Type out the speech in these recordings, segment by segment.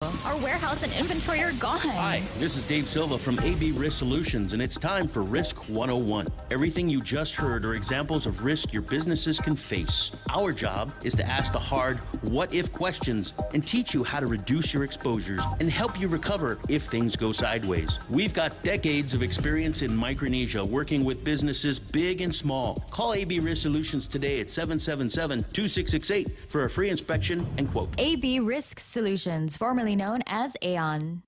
Our warehouse and inventory are gone. Hi, this is Dave Silva from AB Risk Solutions, and it's time for Risk 101. Everything you just heard are examples of risk your businesses can face. Our job is to ask the hard what-if questions and teach you how to reduce your exposures and help you recover if things go sideways. We've got decades of experience in Micronesia working with businesses big and small. Call AB Risk Solutions today at 777-2668 for a free inspection and quote. AB Risk Solutions, formerly known as Aon.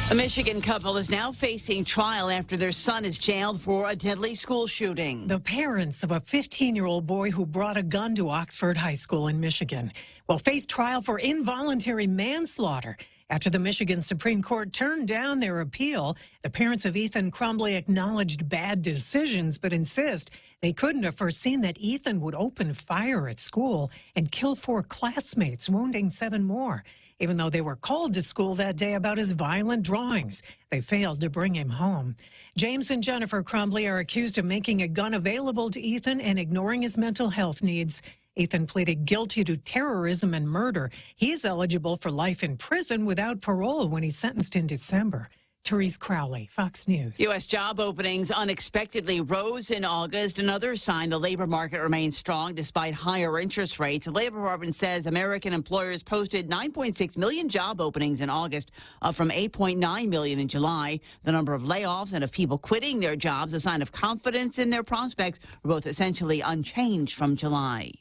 A Michigan couple is now facing trial after their son is jailed for a deadly school shooting. The parents of a 15-year-old boy who brought a gun to Oxford High School in Michigan will face trial for involuntary manslaughter. After the Michigan Supreme Court turned down their appeal, the parents of Ethan Crumbley acknowledged bad decisions but insist they couldn't have foreseen that Ethan would open fire at school and kill 4 classmates, wounding 7 more. Even though they were called to school that day about his violent drawings, they failed to bring him home. James and Jennifer Crumbley are accused of making a gun available to Ethan and ignoring his mental health needs. Ethan pleaded guilty to terrorism and murder. He's eligible for life in prison without parole when he's sentenced in December. Therese Crowley, Fox News. U.S. job openings unexpectedly rose in August. Another sign the labor market remains strong despite higher interest rates. The Labor Department says American employers posted 9.6 million job openings in August, up from 8.9 million in July. The number of layoffs and of people quitting their jobs, a sign of confidence in their prospects, were both essentially unchanged from July.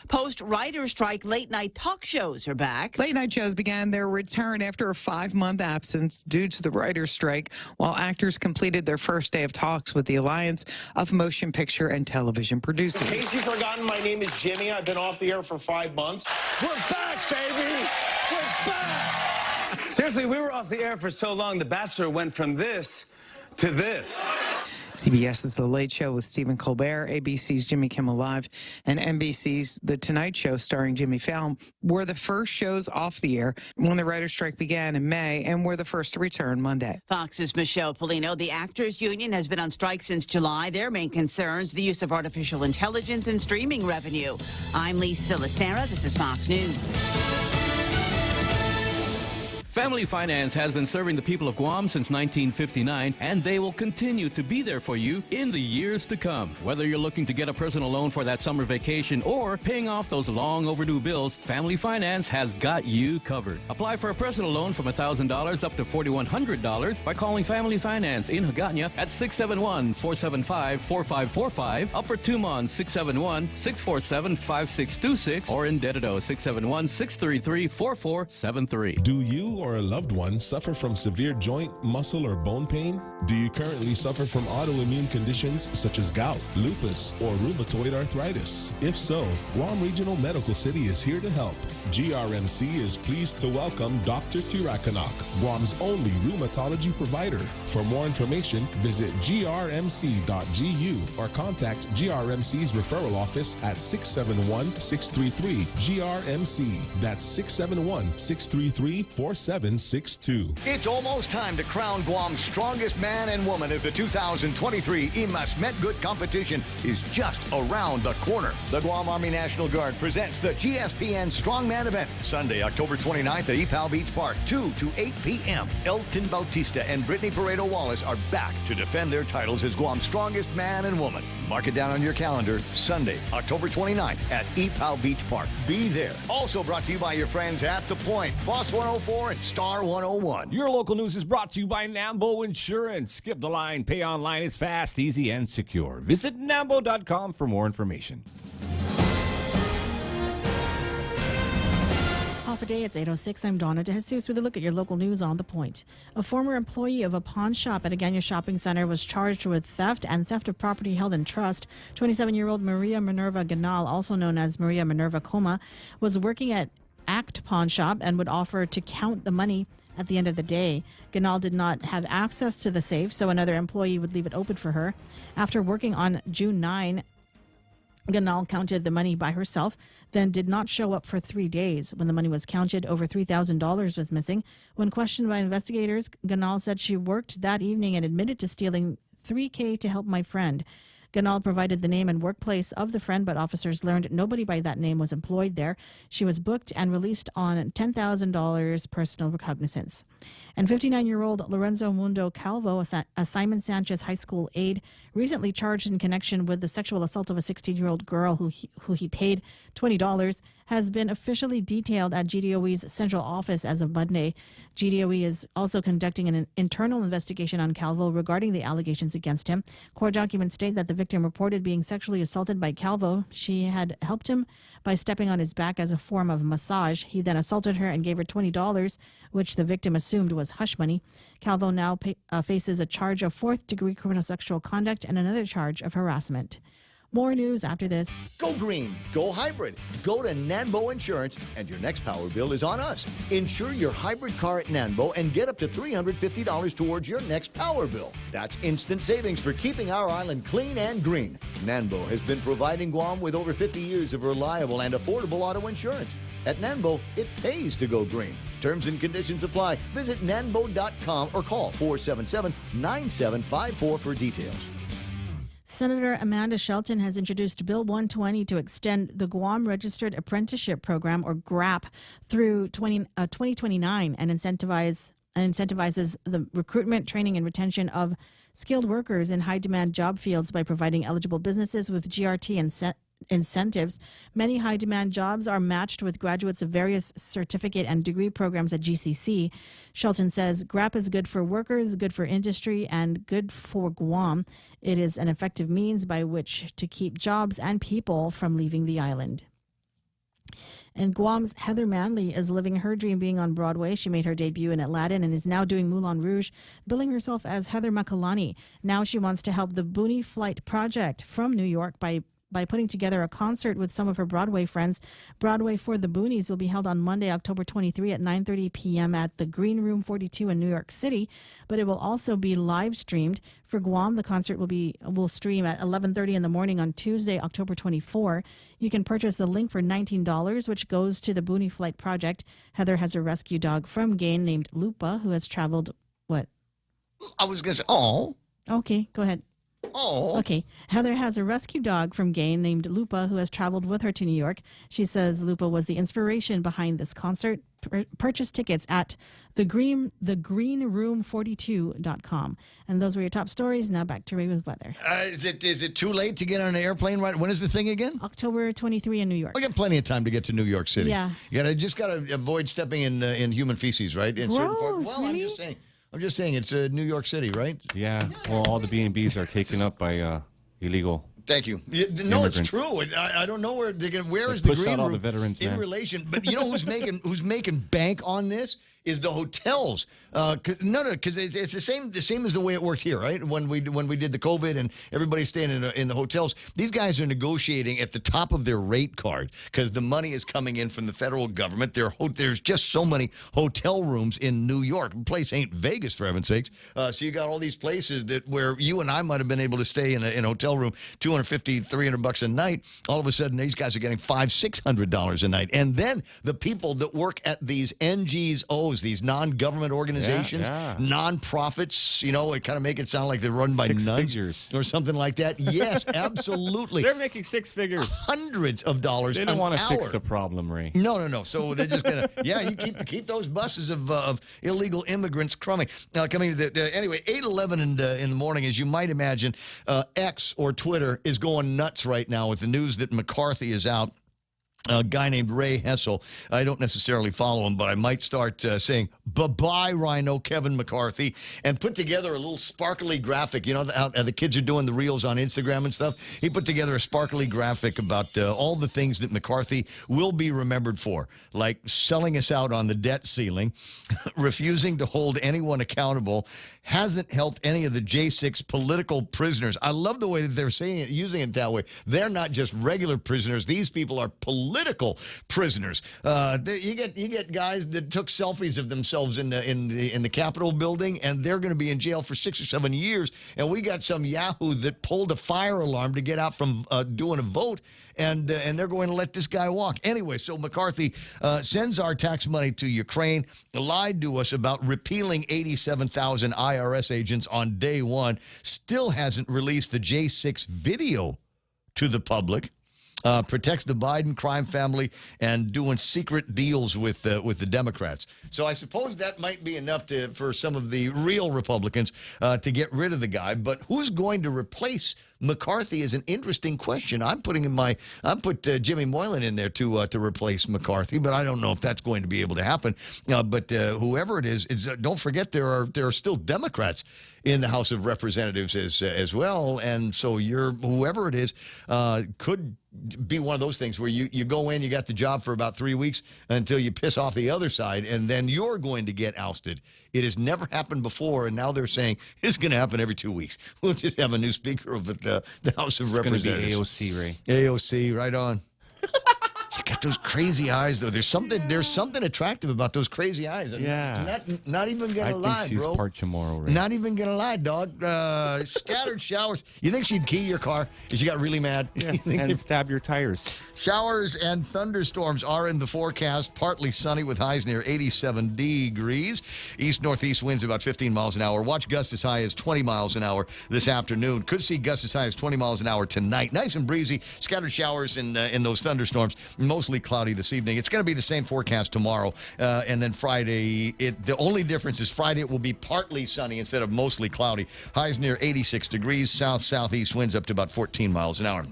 Post-writer's strike, late-night talk shows are back. Late-night shows began their return after a 5-month absence due to the writer's strike, while actors completed their first day of talks with the Alliance of Motion Picture and Television Producers. In case you've forgotten, my name is Jimmy. I've been off the air for 5 months. We're back, baby! We're back! Seriously, we were off the air for so long, The Bachelor went from this to this. CBS's The Late Show with Stephen Colbert, ABC's Jimmy Kimmel Live, and NBC's The Tonight Show starring Jimmy Fallon were the first shows off the air when the writer's strike began in May and were the first to return Monday. Fox's Michelle Polino. The Actors Union has been on strike since July. Their main concerns, the use of artificial intelligence and streaming revenue. I'm Lisa Lacera. This is Fox News. Family Finance has been serving the people of Guam since 1959, and they will continue to be there for you in the years to come. Whether you're looking to get a personal loan for that summer vacation or paying off those long overdue bills, Family Finance has got you covered. Apply for a personal loan from $1,000 up to $4,100 by calling Family Finance in Hagåtña at 671-475-4545, Upper Tumon 671-647-5626, or in Dededo 671-633-4473. Do you or a loved one suffer from severe joint, muscle, or bone pain? Do you currently suffer from autoimmune conditions such as gout, lupus, or rheumatoid arthritis? If so, Guam Regional Medical City is here to help. GRMC is pleased to welcome Dr. Tirakanok, Guam's only rheumatology provider. For more information, visit grmc.gu or contact GRMC's referral office at 671-633-GRMC. That's 671-633-4762. It's almost time to crown Guam's strongest man and woman as the 2023 Imas Met Good competition is just around the corner. The Guam Army National Guard presents the GSPN Strongman event Sunday, October 29th at Ipao Beach Park, 2 to 8 p.m. Elton Bautista and Brittany Pareto Wallace are back to defend their titles as Guam's strongest man and woman. Mark it down on your calendar, Sunday, October 29th at Ipao Beach Park. Be there. Also brought to you by your friends at The Point, Boss 104 and Star 101. Your local news is brought to you by Nambo Insurance. Skip the line. Pay online. It's fast, easy, and secure. Visit Nambo.com for more information. Half a day, it's 8:06. I'm Donna DeJesus with a look at your local news on The Point. A former employee of a pawn shop at Agana Shopping Center was charged with theft and theft of property held in trust. 27-year-old Maria Minerva Ganal, also known as Maria Minerva Coma, was working at Act Pawn Shop and would offer to count the money at the end of the day. Ganal did not have access to the safe, so another employee would leave it open for her. After working on June 9, Ganal counted the money by herself, then did not show up for 3 days. When the money was counted, over $3,000 was missing. When questioned by investigators, Ganal said she worked that evening and admitted to stealing $3,000 to help my friend. Ganal provided the name and workplace of the friend, but officers learned nobody by that name was employed there. She was booked and released on $10,000 personal recognizance. And 59-year-old Lorenzo Mundo Calvo, a Simon Sanchez High School aide, recently charged in connection with the sexual assault of a 16-year-old girl who he paid $20, has been officially detailed at GDOE's central office as of Monday. GDOE is also conducting an internal investigation on Calvo regarding the allegations against him. Court documents state that the victim reported being sexually assaulted by Calvo. She had helped him by stepping on his back as a form of massage. He then assaulted her and gave her $20, which the victim assumed was hush money. Calvo now faces a charge of fourth-degree criminal sexual conduct and another charge of harassment. More news after this. Go green. Go hybrid. Go to Nanbo Insurance, and your next power bill is on us. Insure your hybrid car at Nanbo and get up to $350 towards your next power bill. That's instant savings for keeping our island clean and green. Nanbo has been providing Guam with over 50 years of reliable and affordable auto insurance. At Nanbo, it pays to go green. Terms and conditions apply. Visit nanbo.com or call 477-9754 for details. Senator Amanda Shelton has introduced Bill 120 to extend the Guam Registered Apprenticeship Program, or GRAP, through 2029 and incentivizes the recruitment, training, and retention of skilled workers in high-demand job fields by providing eligible businesses with GRT incentives. Many high-demand jobs are matched with graduates of various certificate and degree programs at GCC. Shelton says GRAP is good for workers, good for industry, and good for Guam. It is an effective means by which to keep jobs and people from leaving the island. And Guam's Heather Manley is living her dream being on Broadway. She made her debut in Aladdin and is now doing Moulin Rouge, billing herself as Heather Makalani. Now she wants to help the Boonie Flight Project from New York by putting together a concert with some of her Broadway friends. Broadway for the Boonies will be held on Monday, October 23 at 9:30 p.m. at the Green Room 42 in New York City, but it will also be live streamed. For Guam, the concert will stream at 11:30 in the morning on Tuesday, October 24. You can purchase the link for $19, which goes to the Boonie Flight Project. Heather has a rescue dog from Gain named Lupa, who has traveled, what? I was going to say, oh. Okay, go ahead. Oh. Okay. Heather has a rescue dog from Gain named Lupa who has traveled with her to New York. She says Lupa was the inspiration behind this concert. Purchase tickets at thegreenroom42.com. And those were your top stories. Now back to Ray with weather. Is it too late to get on an airplane? Right? When is the thing again? October 23 in New York. We got plenty of time to get to New York City. Yeah. You just got to avoid stepping in human feces, right? In certain parts. Well, really? I'm just saying it's New York City, right? Yeah. Well, all the B&Bs are taken up by illegal. Thank you. No, it's true. I don't know where they're going. Where is the green room in relation? But you know who's making bank on this is the hotels. Because it's the same as the way it worked here, right? When we did the COVID and everybody's staying in the hotels, these guys are negotiating at the top of their rate card because the money is coming in from the federal government. There's just so many hotel rooms in New York. The place ain't Vegas, for heaven's sakes. So you got all these places where you and I might have been able to stay in a hotel room $250, $300 a night. All of a sudden, these guys are getting $500, $600 a night. And then the people that work at these NGOs, these non-government organizations, non-profits, it kind of make it sound like they're run by nuns or something like that. Yes, absolutely. They're making six figures. Hundreds of dollars They an don't want to hour. fix the problem, Ray. No. So they're just going to, you keep those buses of illegal immigrants coming. Anyway, 8:11 in the morning, as you might imagine, X or Twitter is going nuts right now with the news that McCarthy is out. A guy named Ray Hessel. I don't necessarily follow him, but I might start saying, bye-bye, Rhino, Kevin McCarthy, and put together a little sparkly graphic. You know how the kids are doing the reels on Instagram and stuff? He put together a sparkly graphic about all the things that McCarthy will be remembered for, like selling us out on the debt ceiling, refusing to hold anyone accountable, hasn't helped any of the J6 political prisoners. I love the way that they're saying it, using it that way. They're not just regular prisoners. These people are political political prisoners. You get guys that took selfies of themselves in the Capitol building, and they're going to be in jail for 6 or 7 years. And we got some yahoo that pulled a fire alarm to get out from doing a vote, and they're going to let this guy walk. Anyway, so McCarthy sends our tax money to Ukraine, lied to us about repealing 87,000 IRS agents on day one, still hasn't released the J6 video to the public. Protects the Biden crime family and doing secret deals with the Democrats. So I suppose that might be enough for some of the real Republicans to get rid of the guy. But who's going to replace McCarthy is an interesting question. I put Jimmy Moylan in there to replace McCarthy, but I don't know if that's going to be able to happen. But whoever it is, don't forget there are still Democrats in the House of Representatives as well, and so whoever it is could be one of those things where you go in, you got the job for about 3 weeks until you piss off the other side, and then you're going to get ousted. It has never happened before, and now they're saying it's going to happen every 2 weeks. We'll just have a new speaker of the House of Representatives. It's going to be AOC, Ray. AOC, right on. She's got those crazy eyes, though. There's something attractive about those crazy eyes. Yeah. Not even gonna lie, bro. I think she's part tomorrow, Ray. Not even gonna lie, dog. Scattered showers. You think she'd key your car if she got really mad? Yes, and stab your tires. Showers and thunderstorms are in the forecast. Partly sunny with highs near 87 degrees. East-northeast winds about 15 miles an hour. Watch gusts as high as 20 miles an hour this afternoon. Could see gusts as high as 20 miles an hour tonight. Nice and breezy. Scattered showers in those thunderstorms. Mostly cloudy this evening. It's going to be the same forecast tomorrow. And then Friday, the only difference is Friday it will be partly sunny instead of mostly cloudy. Highs near 86 degrees. South-southeast winds up to about 14 miles an hour.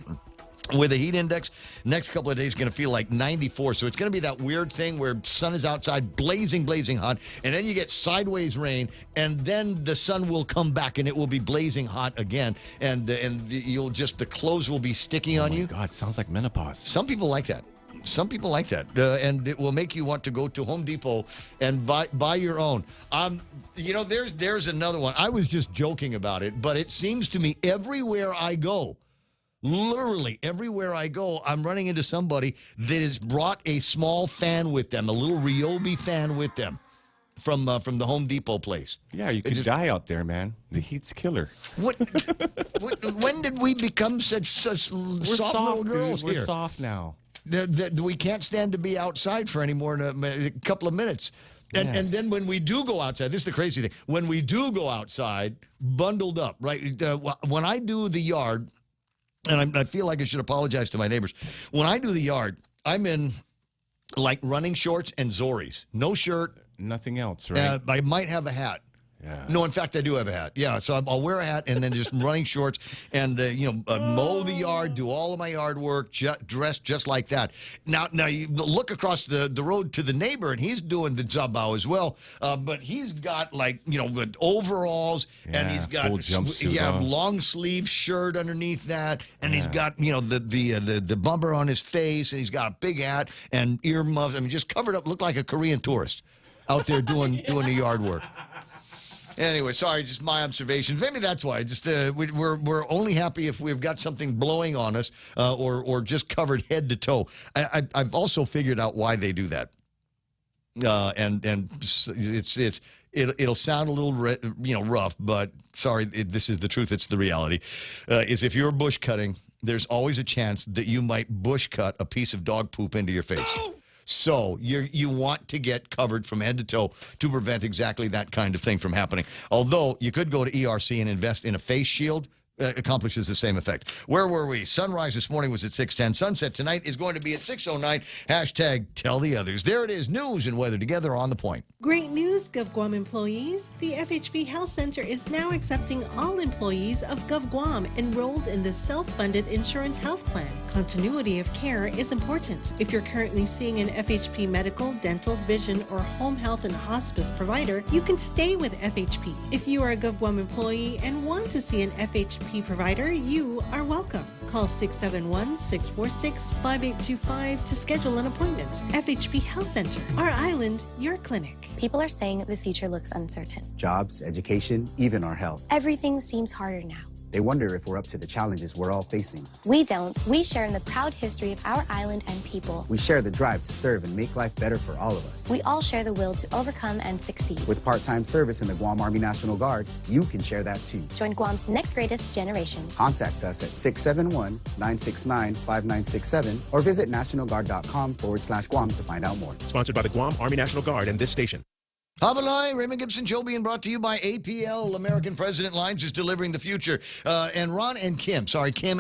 With a heat index, next couple of days going to feel like 94. So it's going to be that weird thing where sun is outside, blazing hot, and then you get sideways rain, and then the sun will come back and it will be blazing hot again, and the clothes will be sticky on you. Oh my God, sounds like menopause. Some people like that. And it will make you want to go to Home Depot and buy your own. There's another one. I was just joking about it, but it seems to me everywhere I go, literally everywhere I go, I'm running into somebody that has brought a small fan with them, a little Ryobi fan with them from the Home Depot place. Yeah, you could die out there, man. The heat's killer. When did we become such soft little girls dude. here? We're soft now. We can't stand to be outside for any more than a couple of minutes. And then when we do go outside, this is the crazy thing. When we do go outside, bundled up, right? When I do the yard, and I feel like I should apologize to my neighbors. When I do the yard, I'm in like running shorts and Zoris. No shirt. Nothing else, right? I might have a hat. Yeah. No, in fact, I do have a hat. Yeah, so I'll wear a hat and then just running shorts and, mow the yard, do all of my yard work, dress just like that. Now you look across the road to the neighbor, and he's doing the zabao as well, but he's got, with overalls, and he's got full jumpsuit, long sleeve shirt underneath that, and he's got, the bumper on his face, and he's got a big hat and earmuffs. I mean, just covered up, looked like a Korean tourist out there doing the yard work. Anyway, sorry, just my observations. Maybe that's why. Just we're only happy if we've got something blowing on us or just covered head to toe. I've also figured out why they do that. And it'll sound a little rough, but sorry, this is the truth. It's the reality. Is if you're bush cutting, there's always a chance that you might bush cut a piece of dog poop into your face. So you want to get covered from head to toe to prevent exactly that kind of thing from happening. Although you could go to ERC and invest in a face shield. Accomplishes the same effect. Where were we? Sunrise this morning was at 6:10. Sunset tonight is going to be at 6:09. Hashtag tell the others. There it is. News and weather together on The Point. Great news, GovGuam employees. The FHB Health Center is now accepting all employees of GovGuam enrolled in the self-funded insurance health plan. Continuity of care is important. If you're currently seeing an FHP medical, dental, vision, or home health and hospice provider, you can stay with FHP. If you are a GovGuam employee and want to see an FHP provider, you are welcome. Call 671-646-5825 to schedule an appointment. FHP Health Center, our island, your clinic. People are saying the future looks uncertain. Jobs, education, even our health. Everything seems harder now. They wonder if we're up to the challenges we're all facing. We don't. We share in the proud history of our island and people. We share the drive to serve and make life better for all of us. We all share the will to overcome and succeed. With part-time service in the Guam Army National Guard, you can share that too. Join Guam's next greatest generation. Contact us at 671-969-5967 or visit nationalguard.com/Guam to find out more. Sponsored by the Guam Army National Guard and this station. Havalai, Raymond Gibson Show being brought to you by APL. American President Lines is delivering the future. And Kim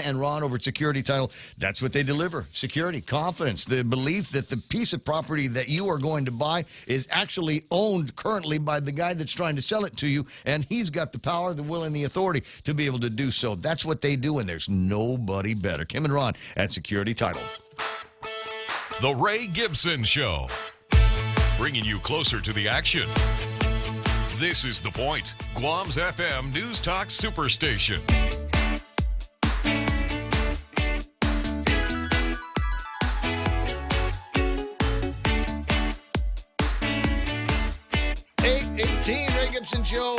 and Ron over at Security Title, that's what they deliver. Security, confidence, the belief that the piece of property that you are going to buy is actually owned currently by the guy that's trying to sell it to you, and he's got the power, the will, and the authority to be able to do so. That's what they do, and there's nobody better. Kim and Ron at Security Title. The Ray Gibson Show, bringing you closer to the action. This is The Point, Guam's FM News Talk Superstation. Ray Gibson Show,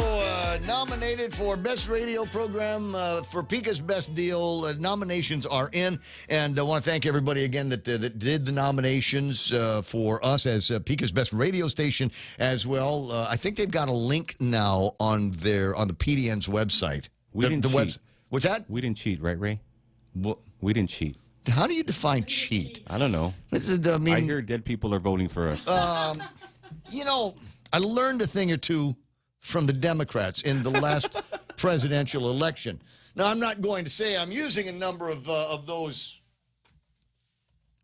nominated for Best Radio Program for Pika's Best Deal. Nominations are in, and I want to thank everybody again that did the nominations for us as Pika's Best Radio Station as well. I think they've got a link now on the PDN's website. We didn't cheat. What's that? We didn't cheat, right, Ray? We didn't cheat. How do you define cheat? I don't know. I hear dead people are voting for us. I learned a thing or two from the Democrats in the last presidential election. Now, I'm not going to say I'm using a number of those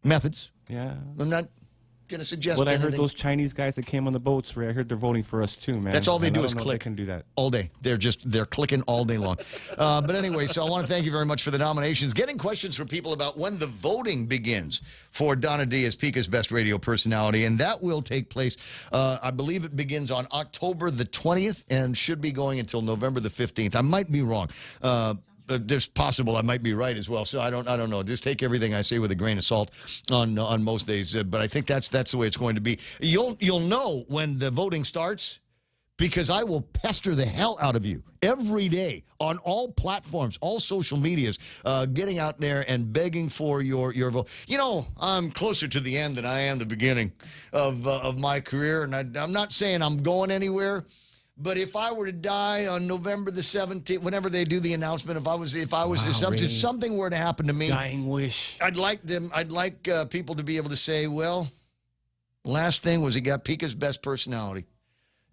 methods. Yeah. I'm not going to suggest But I heard anything. those Chinese guys that came on the boats, Ray, I heard they're voting for us too, man. That's all they And do I is don't know if click. They can do that all day. They're clicking all day long. But anyway, so I want to thank you very much for the nominations. Getting questions from people about when the voting begins for Donna D as Pika's Best Radio Personality, and that will take place. I believe it begins on October the 20th and should be going until November the 15th. I might be wrong. There's possible I might be right as well. So I don't know. Just take everything I say with a grain of salt on most days. But I think that's the way it's going to be. You'll know when the voting starts, because I will pester the hell out of you every day on all platforms, all social medias, getting out there and begging for your vote. You know, I'm closer to the end than I am the beginning of my career, and I'm not saying I'm going anywhere. But if I were to die on November the 17th, whenever they do the announcement, if something were to happen to me, dying wish. I'd like people to be able to say, well, last thing was he got Pika's Best Personality.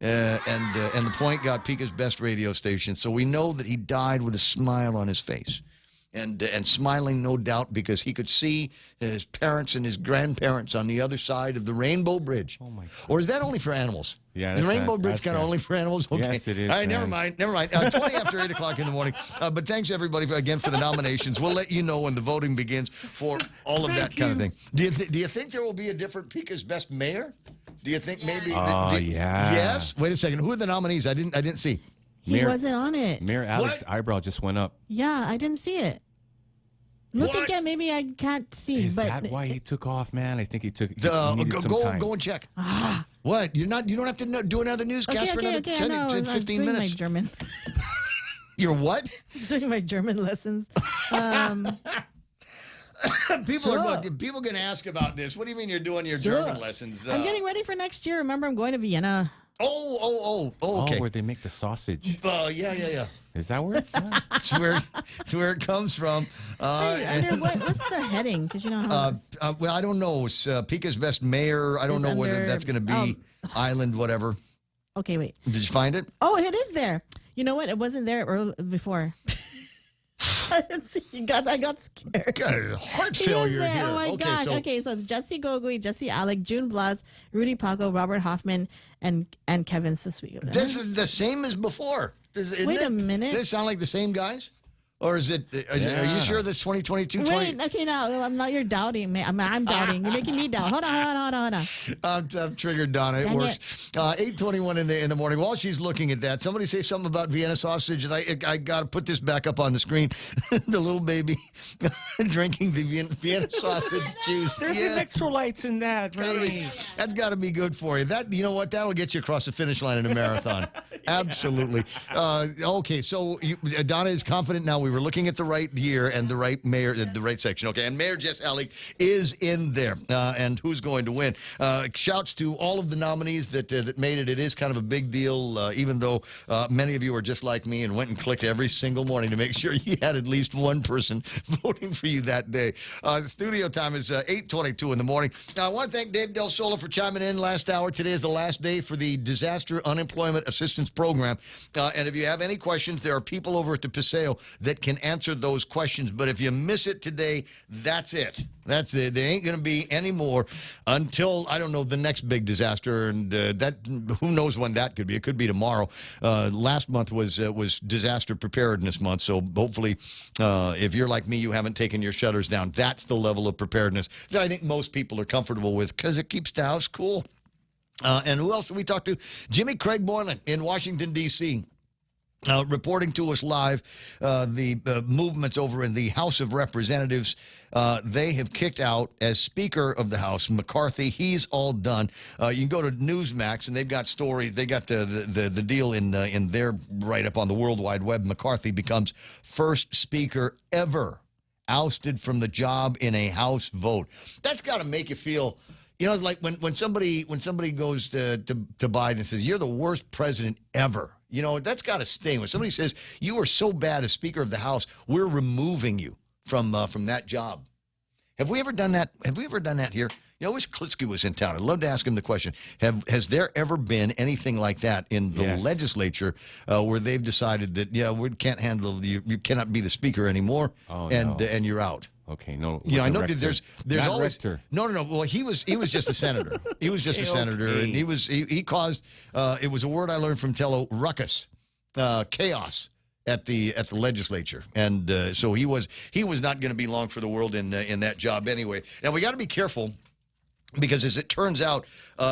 And the Point got Pika's Best Radio Station. So we know that he died with a smile on his face. And smiling, no doubt, because he could see his parents and his grandparents on the other side of the Rainbow Bridge. Oh, my God. Or is that only for animals? Yeah, the Rainbow Bridge kind of only for animals? Okay. Yes, it is. All right, man. never mind. 20 after 8 o'clock in the morning. But thanks, everybody, again, for the nominations. We'll let you know when the voting begins for all of that kind of thing. Do you think there will be a different Pika's Best Mayor? Do you think maybe? Oh, yeah. Yes? Wait a second. Who are the nominees? I didn't see. He wasn't on it. Mayor Alex's eyebrow just went up. Yeah, I didn't see it. Look again. Maybe I can't see. Is but that why he took off, man? I think he needed some time. Go and check. What? You don't have to do another newscast for another 10 to 15 minutes. My German. You're what? I'm doing my German lessons. People going to ask about this. What do you mean you're doing your German lessons? I'm getting ready for next year. Remember, I'm going to Vienna. Oh, okay. Oh, where they make the sausage. Yeah. Is that where? It's where it comes from. What's the heading? Because you know how it is. Well, I don't know. It's Pika's Best Mayor. I don't know whether that's going to be Island, whatever. Okay, wait. Did you find it? Oh, it is there. You know what? It wasn't there before. I didn't see. I got scared. Got heart failure here. Oh my gosh. Okay, so it's Jesse Gogui, Jesse Alec, June Blas, Rudy Paco, Robert Hoffman, and Kevin Suswego. This is the same as before. Wait a minute. Does it sound like the same guys? Or is it? Are you sure this 2022? Wait, okay, now I'm not. You're doubting me. I'm doubting. You're making me doubt. Hold on. I'm triggered, Donna. It works. 8:21 in the morning. While she's looking at that, somebody say something about Vienna sausage, and I got to put this back up on the screen. The little baby drinking the Vienna sausage juice. There's electrolytes in that, right? That's got to be good for you. You know what? That'll get you across the finish line in a marathon. Absolutely. Okay, so Donna is confident now. We we were looking at the right year and the right mayor, the right section. Okay, and Mayor Jess Alec is in there. And who's going to win? Shouts to all of the nominees that made it. It is kind of a big deal, even though many of you are just like me and went and clicked every single morning to make sure you had at least one person voting for you that day. Studio time is 8:22 in the morning. I want to thank Dave Del Sola for chiming in last hour. Today is the last day for the Disaster Unemployment Assistance Program. And if you have any questions, there are people over at the Paseo that can answer those questions. But if you miss it today, that's it. That's it. There ain't going to be any more until, I don't know, the next big disaster. And that, who knows when that could be. It could be tomorrow. Last month was disaster preparedness month. So hopefully, if you're like me, you haven't taken your shutters down. That's the level of preparedness that I think most people are comfortable with because it keeps the house cool. And who else did we talk to? Jimmy Craig Moylan in Washington, D.C., reporting to us live the movements over in the House of Representatives. They have kicked out, as Speaker of the House, McCarthy. He's all done. You can go to Newsmax, and they've got stories. They got the deal in their write-up on the World Wide Web. McCarthy becomes first Speaker ever ousted from the job in a House vote. That's got to make you feel... You know, it's like when somebody goes to Biden and says, "You're the worst president ever." You know, that's got to sting. When somebody says, "You are so bad as Speaker of the House, we're removing you from that job." Have we ever done that? Have we ever done that here? You know, I wish Klitsky was in town. I'd love to ask him the question. Has there ever been anything like that in the legislature where they've decided that, we can't handle you cannot be the Speaker anymore, and you're out? Okay, no. You know, I know that there's Not always Rector. No. Well, he was just a senator. He was just a senator, and he caused. It was a word I learned from Tello, ruckus, chaos at the legislature, and so he was not going to be long for the world in that job anyway. Now we got to be careful. Because as it turns out,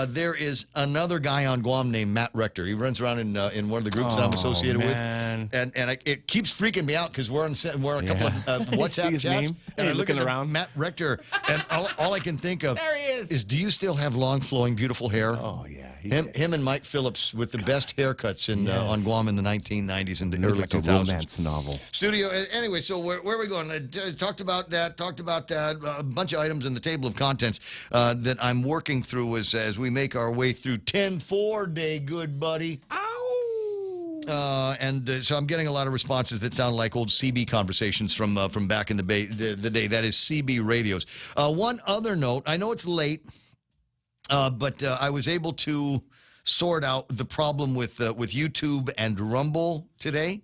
there is another guy on Guam named Matt Rector. He runs around in one of the groups I'm associated with, and it keeps freaking me out because we're on a couple of WhatsApp chats, and I look at around Matt Rector, and all I can think of there he is. Do you still have long, flowing, beautiful hair? Oh yeah, him and Mike Phillips with the best haircuts on Guam in the 1990s and the early like 2000s. A romance novel. Studio. Anyway, so where are we going? Talked about that. A bunch of items in the table of contents that I'm working through as we make our way through 10-4 day, good buddy. Ow! So I'm getting a lot of responses that sound like old CB conversations from back in the day. That is CB radios. One other note. I know it's late, but I was able to sort out the problem with YouTube and Rumble today,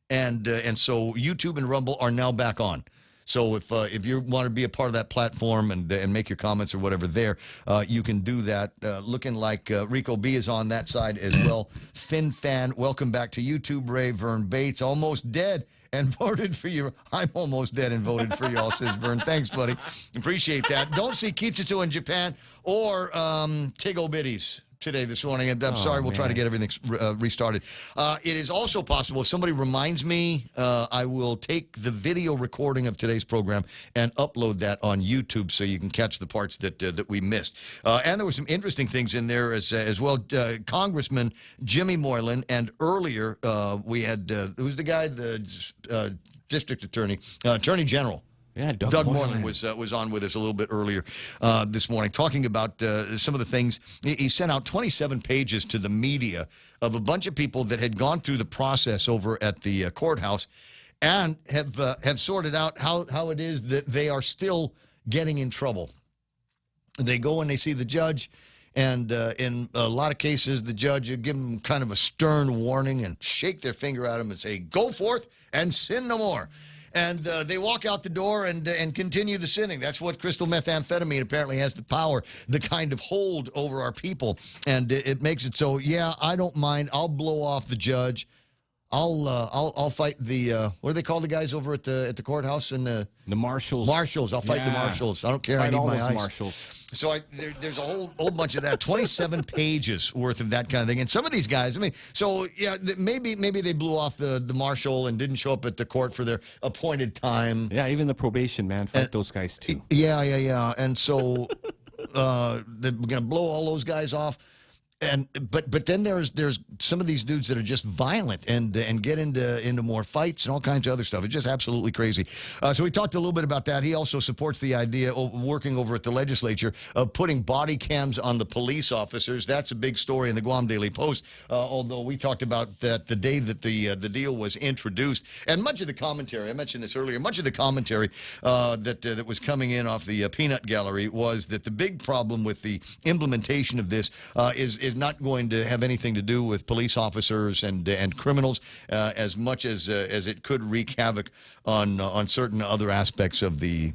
and so YouTube and Rumble are now back on. So if you want to be a part of that platform and make your comments or whatever there, you can do that. Looking like Rico B is on that side as well. Finn Fan, welcome back to YouTube. Ray Vern Bates, almost dead and voted for you. I'm almost dead and voted for y'all, says Vern. Thanks, buddy. Appreciate that. Don't see Kichitsu in Japan or Tigo Biddies this morning, and I'm sorry, we'll try to get everything restarted. It is also possible, if somebody reminds me, I will take the video recording of today's program and upload that on YouTube so you can catch the parts that we missed. And there were some interesting things in there as well. Congressman Jimmy Moylan, and earlier we had, who's the guy, the district attorney, Attorney General. Yeah, Doug Moreland was on with us a little bit earlier this morning, talking about some of the things. He sent out 27 pages to the media of a bunch of people that had gone through the process over at the courthouse and have sorted out how it is that they are still getting in trouble. They go and they see the judge, and in a lot of cases, the judge will give them kind of a stern warning and shake their finger at them and say, "Go forth and sin no more." And they walk out the door and continue the sinning. That's what crystal methamphetamine apparently has the power, the kind of hold over our people. And it makes it so, I don't mind. I'll blow off the judge. I'll fight the what do they call the guys over at the courthouse and the marshals. I'll fight the marshals. I don't care. I need my eyes. Marshals. So there's a whole bunch of that. 27 pages worth of that kind of thing. And some of these guys, maybe they blew off the marshal and didn't show up at the court for their appointed time. Yeah, even the probation man, fight those guys too. Yeah. And so they're gonna blow all those guys off. But then there's some of these dudes that are just violent and get into more fights and all kinds of other stuff. It's just absolutely crazy. So we talked a little bit about that. He also supports the idea of working over at the legislature of putting body cams on the police officers. That's a big story in the Guam Daily Post. Although we talked about that the day that the deal was introduced, and much of the commentary, I mentioned this earlier, much of the commentary that was coming in off the peanut gallery was that the big problem with the implementation of this is not going to have anything to do with police officers and criminals as much as it could wreak havoc on certain other aspects of the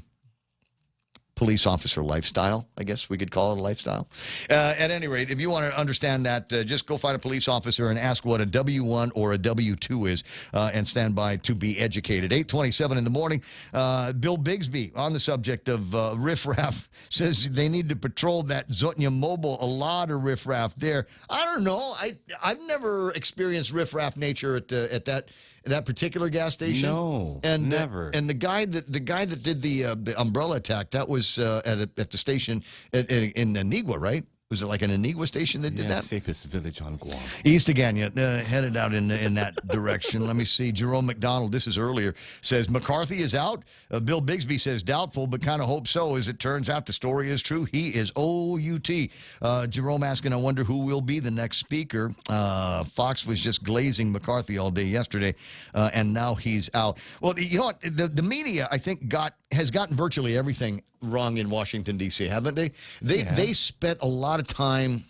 police officer lifestyle. I guess we could call it a lifestyle. At any rate, if you want to understand that, just go find a police officer and ask what a W-1 or a W-2 is and stand by to be educated. 8:27 in the morning. Bill Bigsby on the subject of riffraff says they need to patrol that Zotnya Mobile. A lot of riffraff there. I don't know. I've never experienced riffraff nature at that particular gas station. No, and never. And the guy that did the umbrella attack, that was at the station in Anigua, right? Was it like an Anigua station that did that? Safest village on Guam. East Agania, headed out in that direction. Let me see. Jerome McDonald, this is earlier, says McCarthy is out. Bill Bigsby says doubtful, but kind of hope so. As it turns out, the story is true. He is OUT. Jerome asking, I wonder who will be the next speaker. Fox was just glazing McCarthy all day yesterday, and now he's out. Well, you know what? The media, I think, has gotten virtually everything wrong in Washington, D.C., haven't they? They spent a lot of time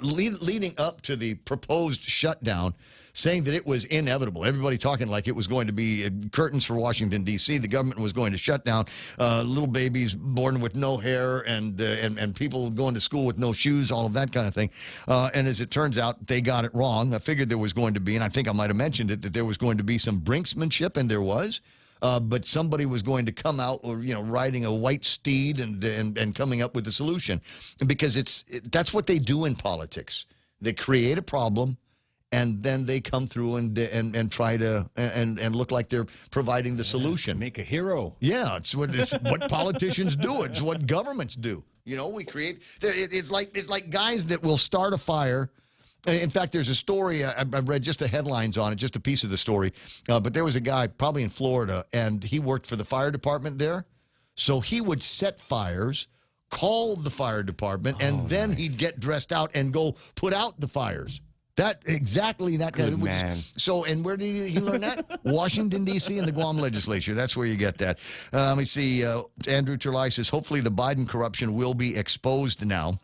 leading up to the proposed shutdown saying that it was inevitable. Everybody talking like it was going to be curtains for Washington, D.C. The government was going to shut down. Little babies born with no hair and people going to school with no shoes, all of that kind of thing. And as it turns out, they got it wrong. I figured there was going to be, and I think I might have mentioned it, that there was going to be some brinksmanship, and there was. But somebody was going to come out, riding a white steed and coming up with a solution, because that's what they do in politics. They create a problem, and then they come through and try to and look like they're providing the solution. Make a hero. Yeah, it's what politicians do. It's what governments do. We create. It's like guys that will start a fire. In fact, there's a story, I read just the headlines on it, just a piece of the story, but there was a guy probably in Florida, and he worked for the fire department there. So he would set fires, call the fire department, and then he'd get dressed out and go put out the fires. Good man. So, and where did he learn that? Washington, D.C. and the Guam legislature. That's where you get that. Let me see. Andrew Terlai says, hopefully the Biden corruption will be exposed now.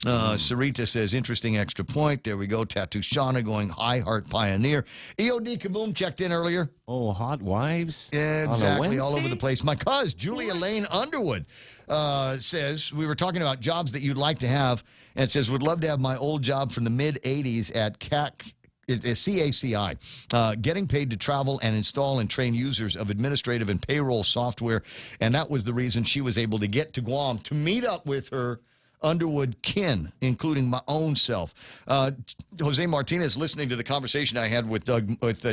Sarita says, interesting extra point. There we go. Tattoo Shauna going high heart pioneer. EOD Kaboom checked in earlier. Oh, hot wives? Yeah, exactly. All over the place. My cousin, Julia Lane Underwood, says, we were talking about jobs that you'd like to have, and it says, would love to have my old job from the mid-'80s at CAC. It's CACI, getting paid to travel and install and train users of administrative and payroll software. And that was the reason she was able to get to Guam to meet up with her Underwood kin, including my own self. Jose Martinez, listening to the conversation I had with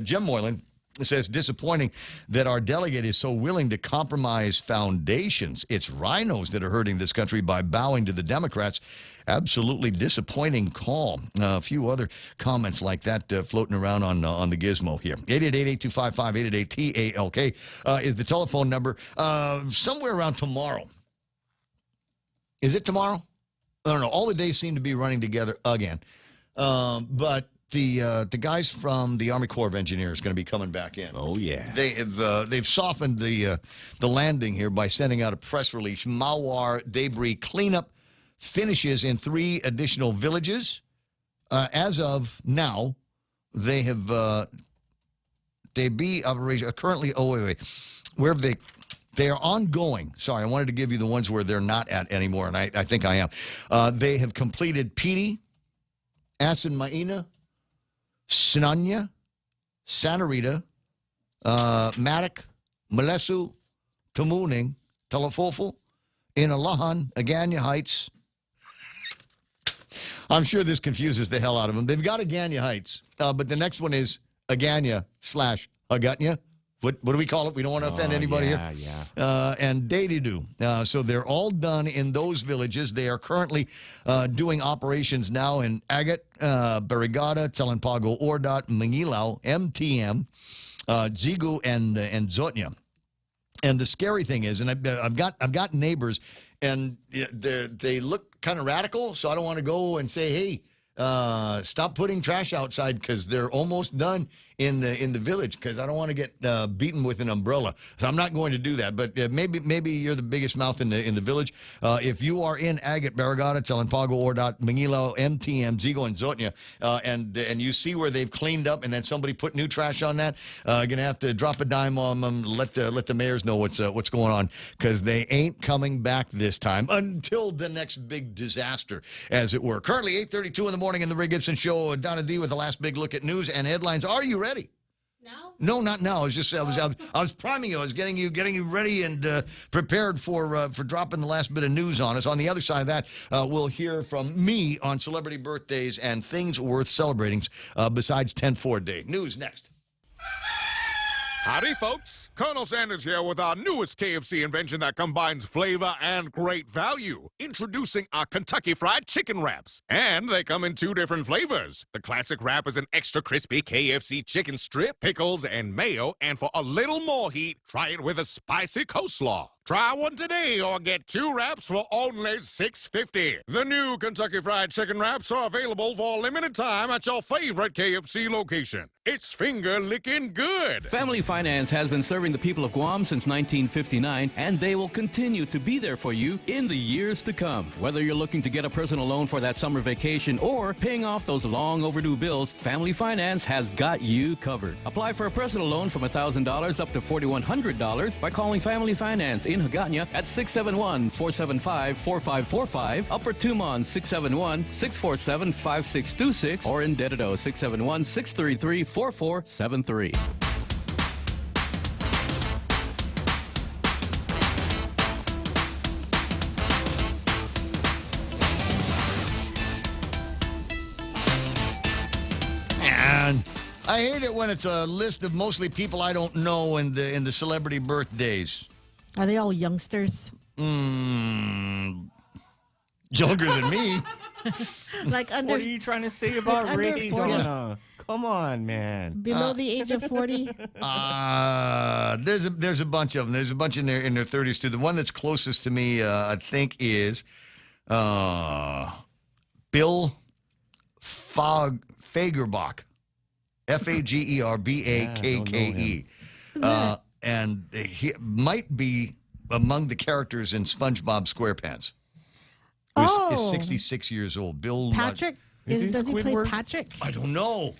Jim Moylan, says, disappointing that our delegate is so willing to compromise foundations. It's rhinos that are hurting this country by bowing to the Democrats. Absolutely disappointing call. A few other comments like that floating around on the gizmo here. 888-825-888-TALK is the telephone number. Somewhere around tomorrow. Is it tomorrow? I don't know. All the days seem to be running together again. But the guys from the Army Corps of Engineers are going to be coming back in. Oh, yeah. They've softened the landing here by sending out a press release. Mawar debris cleanup finishes in 3 additional villages. As of now, they have currently. Oh, wait. Where have they? They are ongoing. Sorry, I wanted to give you the ones where they're not at anymore, and I think I am. They have completed Pidi, Asan Maina, Sinanya, Santa Rita, Matic, Malesu, Tamuning, Telefofo, Inalahan, Aganya Heights. I'm sure this confuses the hell out of them. They've got Aganya Heights, but the next one is Aganya/Agutnya. what do we call it? We don't want to offend anybody here. And Dadidu. So they're all done in those villages. They are currently doing operations now in Agat, Barrigada, Talampago, Ordat, Mangilao, MTM, Zigu, and Zotnya. And the scary thing is, and I've got neighbors, and they look kind of radical, so I don't want to go and say, hey, stop putting trash outside because they're almost done in the village, because I don't want to get beaten with an umbrella. So I'm not going to do that. But maybe you're the biggest mouth in the village. If you are in Agat, Barrigada, Talampago, Ordat, Mangilao, MTM, Zigo, and Zotnya, and you see where they've cleaned up, and then somebody put new trash on that, gonna have to drop a dime on them. Let the mayors know what's going on, because they ain't coming back this time until the next big disaster, as it were. Currently 8:32 in the morning in the Ray Gibson Show. Donna D with the last big look at news and headlines. Are you ready? No, not now. I was priming you. I was getting you ready and prepared for dropping the last bit of news on us. On the other side of that, we'll hear from me on celebrity birthdays and things worth celebrating besides 10-4 Day. News next. Howdy, folks. Colonel Sanders here with our newest KFC invention that combines flavor and great value. Introducing our Kentucky Fried Chicken Wraps. And they come in 2 different flavors. The classic wrap is an extra crispy KFC chicken strip, pickles, and mayo. And for a little more heat, try it with a spicy coleslaw. Try one today or get 2 wraps for only $6.50. The new Kentucky Fried Chicken Wraps are available for a limited time at your favorite KFC location. It's finger-licking good. Family Finance has been serving the people of Guam since 1959, and they will continue to be there for you in the years to come. Whether you're looking to get a personal loan for that summer vacation or paying off those long overdue bills, Family Finance has got you covered. Apply for a personal loan from $1,000 up to $4,100 by calling Family Finance in Hagåtña at 671-475-4545, Upper Tumon 671-647-5626, or in Dededo 671-633-4473. And I hate it when it's a list of mostly people I don't know in the celebrity birthdays. Are they all youngsters? Younger than me. Like under. What are you trying to say about like Ray? Donna? Come on, man. Below the age of 40? There's a bunch of them. There's a bunch in their 30s too. The one that's closest to me, I think, is Bill Fagerbach. Fagerbakke. And he might be among the characters in SpongeBob SquarePants. Is 66 years old. Bill Patrick? Does he play Patrick? I don't know.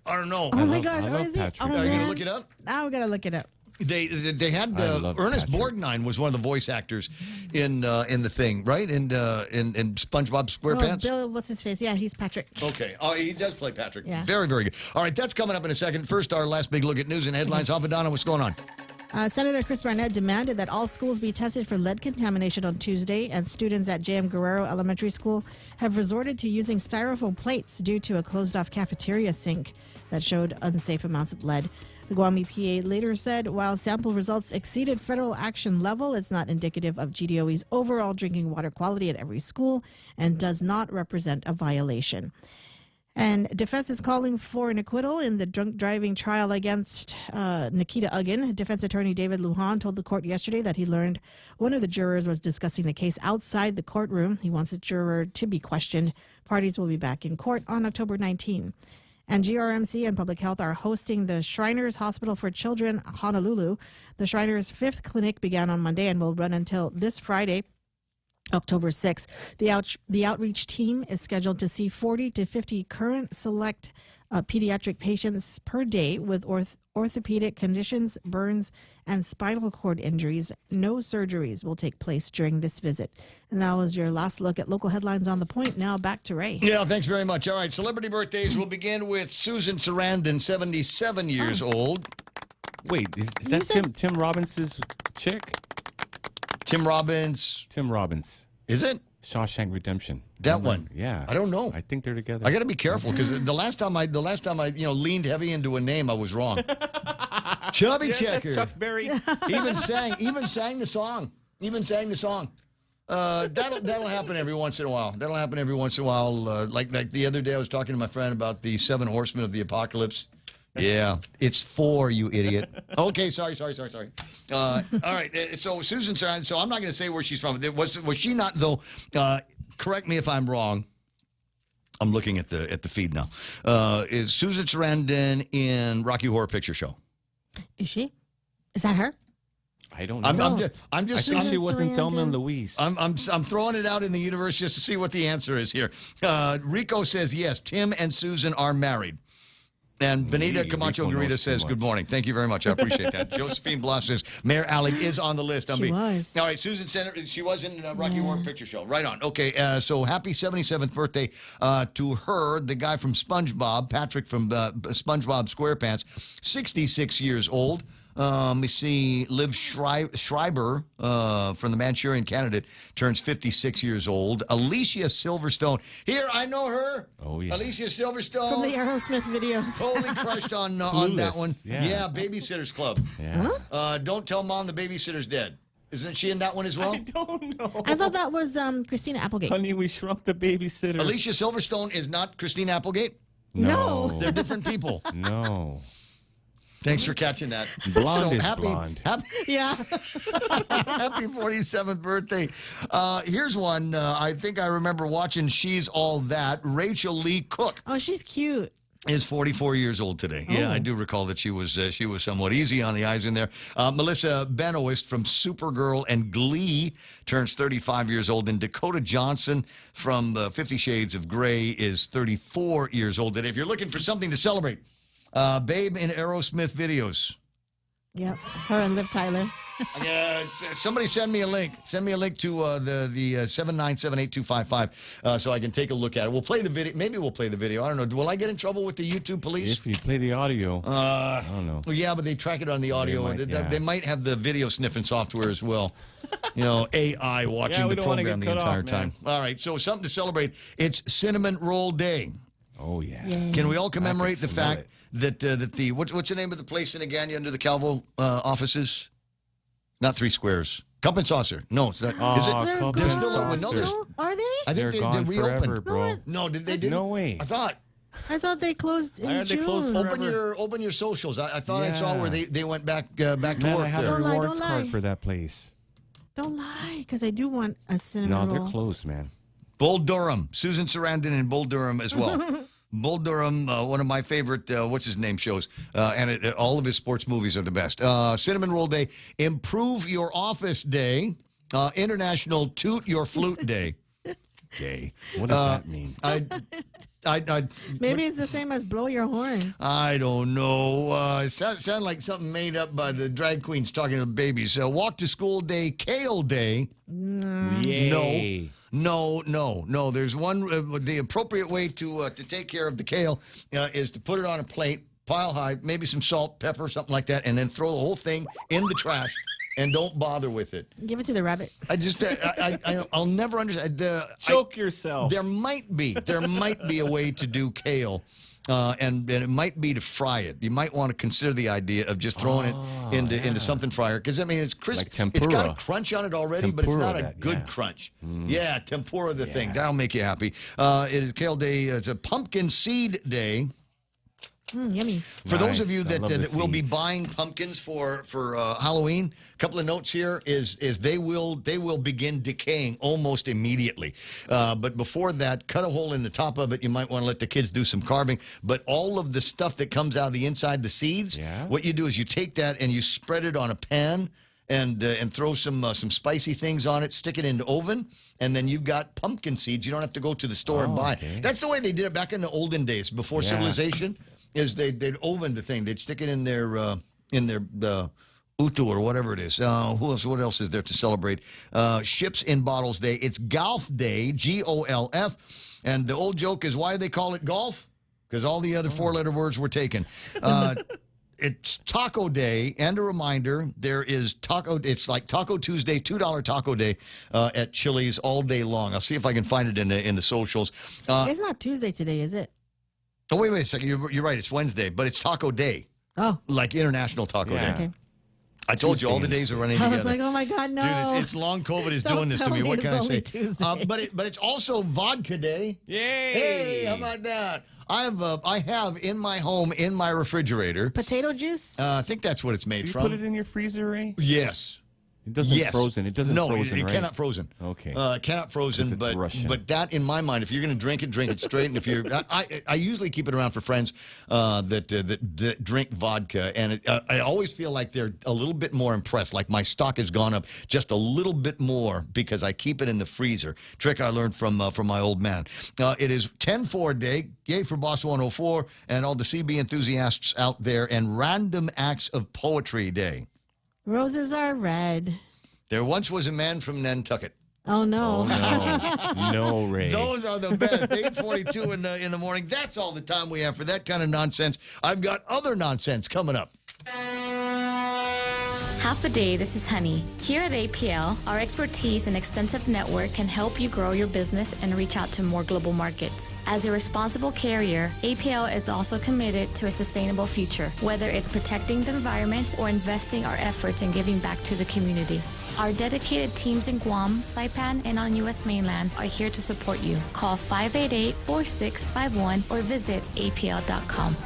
Oh my gosh, what is it? Oh, are you going to look it up? Now we got to look it up. They had Ernest Borgnine was one of the voice actors in the thing, right? In SpongeBob SquarePants. Bill, what's his face? Yeah, he's Patrick. Okay. Oh, he does play Patrick. Yeah. Very, very good. All right, that's coming up in a second. First, our last big look at news and headlines. Alvadana, what's going on? Senator Chris Barnett demanded that all schools be tested for lead contamination on Tuesday, and students at J.M. Guerrero Elementary School have resorted to using styrofoam plates due to a closed-off cafeteria sink that showed unsafe amounts of lead. The Guam EPA later said while sample results exceeded federal action level, it's not indicative of GDOE's overall drinking water quality at every school and does not represent a violation. And defense is calling for an acquittal in the drunk driving trial against Nikita Uggan. Defense attorney David Lujan told the court yesterday that he learned one of the jurors was discussing the case outside the courtroom. He wants the juror to be questioned. Parties will be back in court on October 19. And GRMC and Public Health are hosting the Shriners Hospital for Children, Honolulu. The Shriners' 5th clinic began on Monday and will run until this Friday, October 6th. The outreach team is scheduled to see 40 to 50 current select pediatric patients per day with orthopedic conditions, burns, and spinal cord injuries. No surgeries will take place during this visit. And that was your last look at local headlines on The Point. Now back to Ray. Yeah, thanks very much. All right, celebrity birthdays. We'll begin with Susan Sarandon, 77 years old. Wait, is that Tim Robbins' chick? Tim Robbins. Is it? Shawshank Redemption. That one. Yeah. I don't know. I think they're together. I got to be careful because the last time I leaned heavy into a name, I was wrong. Chubby Yeah, Checker. Chuck Berry. Even sang the song. That'll happen every once in a while. Like the other day, I was talking to my friend about the 7 Horsemen of the Apocalypse. Yeah, it's 4, you idiot. Okay, sorry. All right, so Susan, so I'm not going to say where she's from. Was she not, though? Correct me if I'm wrong. I'm looking at the feed now. Is Susan Sarandon in Rocky Horror Picture Show? Is she? Is that her? I don't know. I'm just. I think she wasn't Thelma and Louise. I'm throwing it out in the universe just to see what the answer is here. Rico says yes. Tim and Susan are married. And Benita Camacho Garita says, good morning. Thank you very much. I appreciate that. Josephine Blas says, Mayor Alec is on the list. She was. All right, Susan Center, she was in Rocky Horror Picture Show. Right on. Okay, so happy 77th birthday to her, the guy from SpongeBob, Patrick from SpongeBob SquarePants, 66 years old. We see Liv Schreiber from the Manchurian Candidate turns 56 years old. Alicia Silverstone. Here, I know her. Oh, yeah. Alicia Silverstone. From the Aerosmith videos. Totally crushed on that one. Yeah, Babysitter's Club. Yeah. Don't tell Mom the babysitter's dead. Isn't she in that one as well? I don't know. I thought that was Christina Applegate. Honey, we shrunk the babysitter. Alicia Silverstone is not Christine Applegate? No. They're different people. No. Thanks for catching that. Blonde is blonde. Yeah. Happy 47th birthday. Here's one I think I remember watching. She's All That. Rachel Lee Cook. Oh, she's cute. Is 44 years old today. Yeah, I do recall that she was somewhat easy on the eyes in there. Melissa Benoist from Supergirl and Glee turns 35 years old. And Dakota Johnson from 50 Shades of Grey is 34 years old today. If you're looking for something to celebrate, Babe in Aerosmith videos. Yep, her and Liv Tyler. Somebody send me a link. Send me a link to the 7978255 so I can take a look at it. We'll play the video. Maybe we'll play the video. I don't know. Will I get in trouble with the YouTube police? If you play the audio. I don't know. Well, yeah, but they track it on the audio. They might have the video sniffing software as well. AI watching the program the entire time. All right, so something to celebrate. It's Cinnamon Roll Day. Oh, yeah. Can we all commemorate the fact that the what's the name of the place in Agania under the Calvo offices? Not Three Squares. Cup and Saucer. No, is it? Cup They're and still open. Saucer. No, Are they? I think They're gone they reopened. forever, bro. No, they didn't. No way. I thought. they closed in They June. closed forever. Open your socials. I thought I saw where they went back to Man, work. I have there. a Don't lie, rewards don't card lie. for that place. Don't lie, because I do want a cinnamon No, roll. they're closed, man. Bull Durham. Susan Sarandon in Bull Durham as well. Bull Durham, one of my favorite, what's his name shows, and all of his sports movies are the best. Cinnamon Roll Day, Improve Your Office Day, International Toot Your Flute Day. Gay. What does that mean? Maybe it's the same as blow your horn. I don't know. It sounds like something made up by the drag queens talking to babies. Walk to School Day, Kale Day. Yay. No. There's one. The appropriate way to take care of the kale is to put it on a plate, pile high, maybe some salt, pepper, something like that, and then throw the whole thing in the trash. And don't bother with it. Give it to the rabbit. I'll never understand. Choke yourself. There might be a way to do kale, and it might be to fry it. You might want to consider the idea of just throwing it into something fryer, because I mean it's crisp. Like tempura. It's got a crunch on it already, but it's not a good yeah. crunch. Yeah, tempura the thing. That'll make you happy. It is Kale Day. It's a pumpkin seed day. Yummy. For those of you Nice. that will be buying pumpkins for Halloween, a couple of notes here is they will begin decaying almost immediately. But before that, cut a hole in the top of it. You might want to let the kids do some carving. But all of the stuff that comes out of the inside, the seeds, what you do is you take that and you spread it on a pan and throw some spicy things on it, stick it in the oven, and then you've got pumpkin seeds. You don't have to go to the store and buy. Okay. That's the way they did it back in the olden days before civilization. Is they'd oven the thing. They'd stick it in their utu or whatever it is. What else is there to celebrate? Ships in Bottles Day. It's Golf Day, GOLF. And the old joke is, why do they call it golf? Because all the other four-letter words were taken. It's Taco Day, and a reminder, there is taco. It's like Taco Tuesday, $2 Taco Day at Chili's all day long. I'll see if I can find it in the socials. It's not Tuesday today, is it? Oh, wait a second. You're right. It's Wednesday, but it's Taco Day. Oh. Like International Taco Yeah. Day. Okay. I told you all the Tuesday days are running I together. was like, oh my God, no. Dude, it's long COVID is Don't doing this to tell me. me What it's can I only say? Tuesday. But it's also Vodka Day. Yay! Hey, how about that? I have in my home, in my refrigerator. Potato juice? I think that's what it's made Do you from. put it in your freezer, Ray? Yes. It doesn't Yes. frozen. It doesn't no, frozen, it right? cannot frozen. Okay. Cannot frozen, 'Cause it's Russian. but that in my mind, if you're going to drink it straight. And if you're, I usually keep it around for friends that drink vodka, and I always feel like they're a little bit more impressed. Like my stock has gone up just a little bit more because I keep it in the freezer. Trick I learned from my old man. It is 10-4 day. Yay for Boss 104 and all the CB enthusiasts out there, and Random Acts of Poetry Day. Roses are red. There once was a man from Nantucket. Oh, no. Oh, no. No, Ray. Those are the best. 8:42 in the morning. That's all the time we have for that kind of nonsense. I've got other nonsense coming up. Half a day, this is Honey. Here at APL, our expertise and extensive network can help you grow your business and reach out to more global markets. As a responsible carrier, APL is also committed to a sustainable future, whether it's protecting the environment or investing our efforts in giving back to the community. Our dedicated teams in Guam, Saipan, and on U.S. mainland are here to support you. Call 588-4651 or visit apl.com.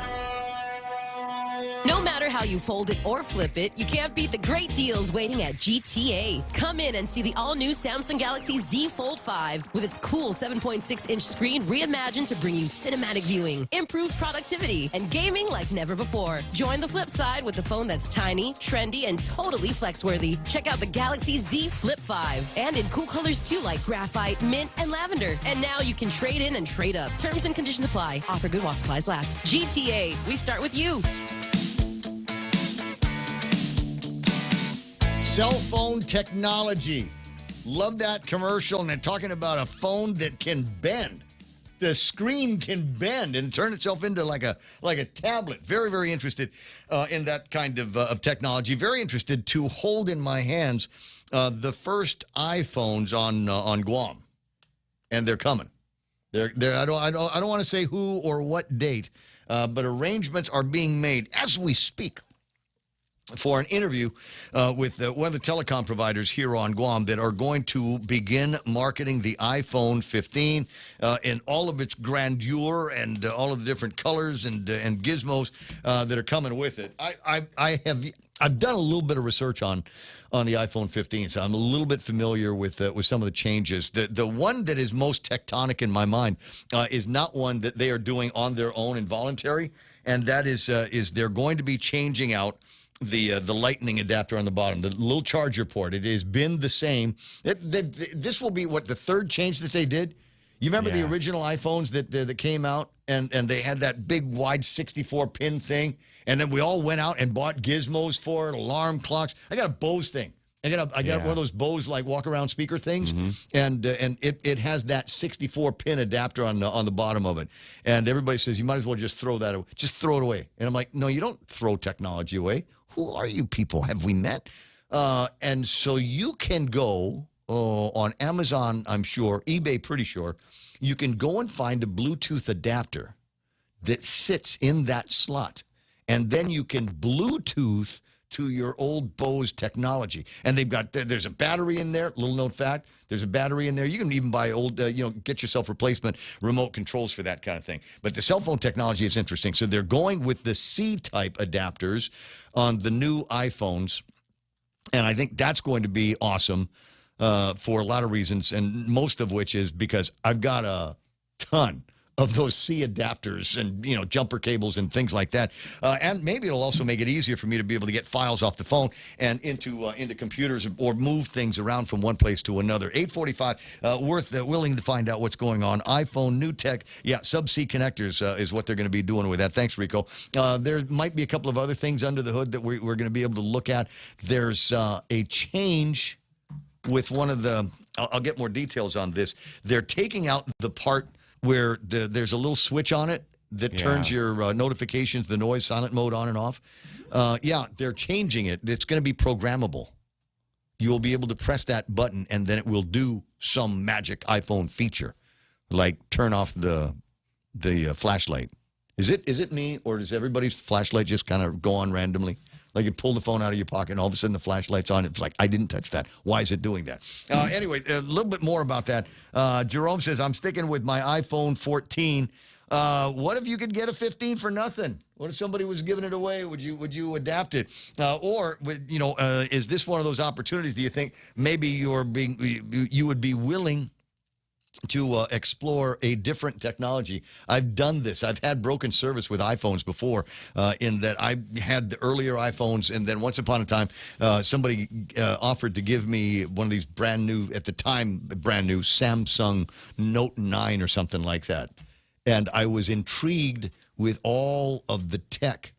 No matter how you fold it or flip it, you can't beat the great deals waiting at GTA. Come in and see the all-new Samsung Galaxy Z Fold 5 with its cool 7.6-inch screen reimagined to bring you cinematic viewing, improved productivity, and gaming like never before. Join the flip side with the phone that's tiny, trendy, and totally flex-worthy. Check out the Galaxy Z Flip 5, and in cool colors too, like graphite, mint, and lavender. And now you can trade in and trade up. Terms and conditions apply. Offer good while supplies last. GTA, we start with you. Cell phone technology. Love that commercial. And they're talking about a phone that can bend. The screen can bend and turn itself into like a tablet. Very, very interested in that kind of technology. Very interested to hold in my hands the first iPhones on Guam, and they're coming. I don't want to say who or what date, but arrangements are being made as we speak for an interview with one of the telecom providers here on Guam that are going to begin marketing the iPhone 15 in all of its grandeur and all of the different colors and gizmos that are coming with it. I've done a little bit of research on the iPhone 15, so I'm a little bit familiar with some of the changes. The one that is most tectonic in my mind is not one that they are doing on their own involuntary, and that is they're going to be changing out the lightning adapter on the bottom, the little charger port. It has been the same. This will be the third change that they did. You remember the original iPhones that came out and they had that big wide 64-pin thing, and then we all went out and bought gizmos for it, alarm clocks. I got a Bose thing. I got one of those Bose like walk around speaker things, and it has that 64-pin adapter on the bottom of it. And everybody says you might as well just throw that away. Just throw it away. And I'm like, no, you don't throw technology away. Who are you people? Have we met? And so you can go on Amazon, I'm sure, eBay, pretty sure. You can go and find a Bluetooth adapter that sits in that slot, and then you can Bluetooth to your old Bose technology. And there's a battery in there, little known fact, there's a battery in there. You can even buy old, get yourself replacement remote controls for that kind of thing. But the cell phone technology is interesting. So they're going with the C-type adapters on the new iPhones. And I think that's going to be awesome for a lot of reasons, and most of which is because I've got a ton of those C adapters and, jumper cables and things like that. And maybe it'll also make it easier for me to be able to get files off the phone and into computers or move things around from one place to another. 8:45, willing to find out what's going on. iPhone, new tech. Yeah, sub-C connectors is what they're going to be doing with that. Thanks, Rico. There might be a couple of other things under the hood that we're going to be able to look at. There's a change with one of the, I'll get more details on this. They're taking out the part where there's a little switch on it that turns your notifications, the noise, silent mode on and off. They're changing it. It's going to be programmable. You will be able to press that button, and then it will do some magic iPhone feature, like turn off the flashlight Is it me, or does everybody's flashlight just kind of go on randomly? Like you pull the phone out of your pocket and all of a sudden the flashlight's on. It's like, I didn't touch that. Why is it doing that? Anyway, a little bit more about that. Jerome says, I'm sticking with my iPhone 14. What if you could get a 15 for nothing? What if somebody was giving it away? Would you adapt it? Is this one of those opportunities, do you think maybe you would be willing to explore a different technology? I've done this. I've had broken service with iPhones before, in that I had the earlier iPhones, and then once upon a time, somebody offered to give me one of these brand new Samsung Note 9 or something like that. And I was intrigued with all of the tech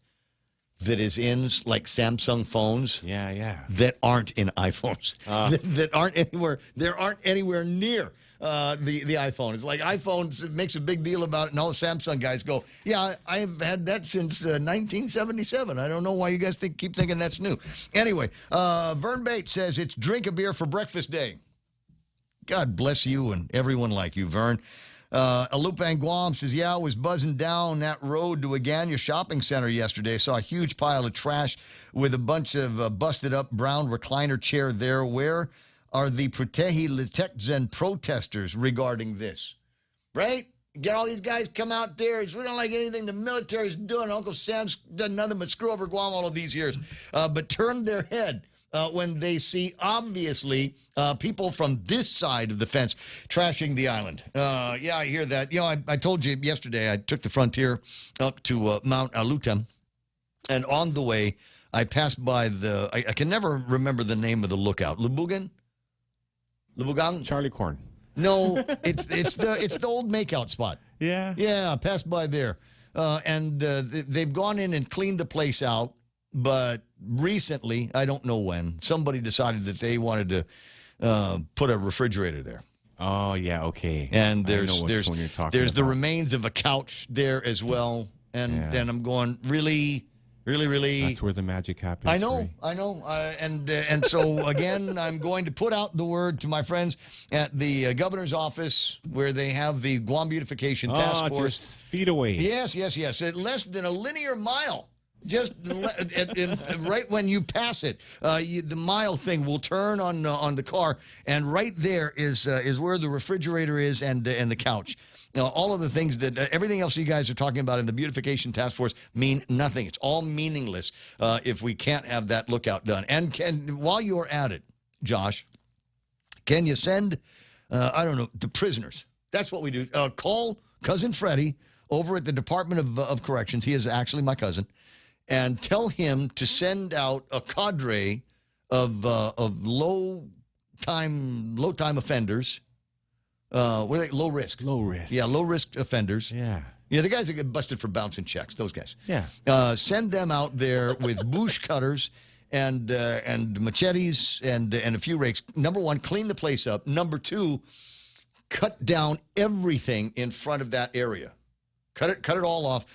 that is in like Samsung phones. Yeah. That aren't in iPhones. That aren't anywhere. There aren't anywhere near the iPhone. It's like iPhone makes a big deal about it, and all the Samsung guys go, yeah, I've had that since 1977. I don't know why you guys keep thinking that's new. Anyway, Vern Bates says it's drink a beer for breakfast day. God bless you and everyone like you, Vern. Alupang Guam says, yeah, I was buzzing down that road to Agana Shopping Center yesterday. Saw a huge pile of trash with a bunch of busted up brown recliner chair there. Where are the Protehi Litekzen protesters regarding this? Right? Get all these guys come out there. We don't like anything the military's doing. Uncle Sam's done nothing but screw over Guam all of these years. But turn their head when they see, obviously, people from this side of the fence trashing the island. Yeah, I hear that. You know, I told you yesterday I took the Frontier up to Mount Alutem, and on the way, I passed by I can never remember the name of the lookout. Lubugan? Charlie Corn. No, it's the old makeout spot. Yeah. Yeah, I passed by there. And they've gone in and cleaned the place out. But recently, I don't know when, somebody decided that they wanted to put a refrigerator there. Oh, yeah, okay. And there's the remains of a couch there as well. And then I'm going, really? That's where the magic happens. I know. And so, again, I'm going to put out the word to my friends at the governor's office where they have the Guam Beautification Task Force. Just feet away. Yes. At less than a linear mile. Just right when you pass it, the mile thing will turn on the car, and right there is where the refrigerator is and the couch. All of the things that everything else you guys are talking about in the Beautification Task Force mean nothing. It's all meaningless if we can't have that lookout done. And while you're at it, Josh, can you send the prisoners? That's what we do. Call Cousin Freddie over at the Department of Corrections. He is actually my cousin. And tell him to send out a cadre of low-time offenders. What are they? Low risk. Low risk. Yeah, low-risk offenders. Yeah. Yeah, the guys that get busted for bouncing checks, those guys. Yeah. Send them out there with bush cutters and machetes and a few rakes. Number one, clean the place up. Number two, cut down everything in front of that area. Cut it all off.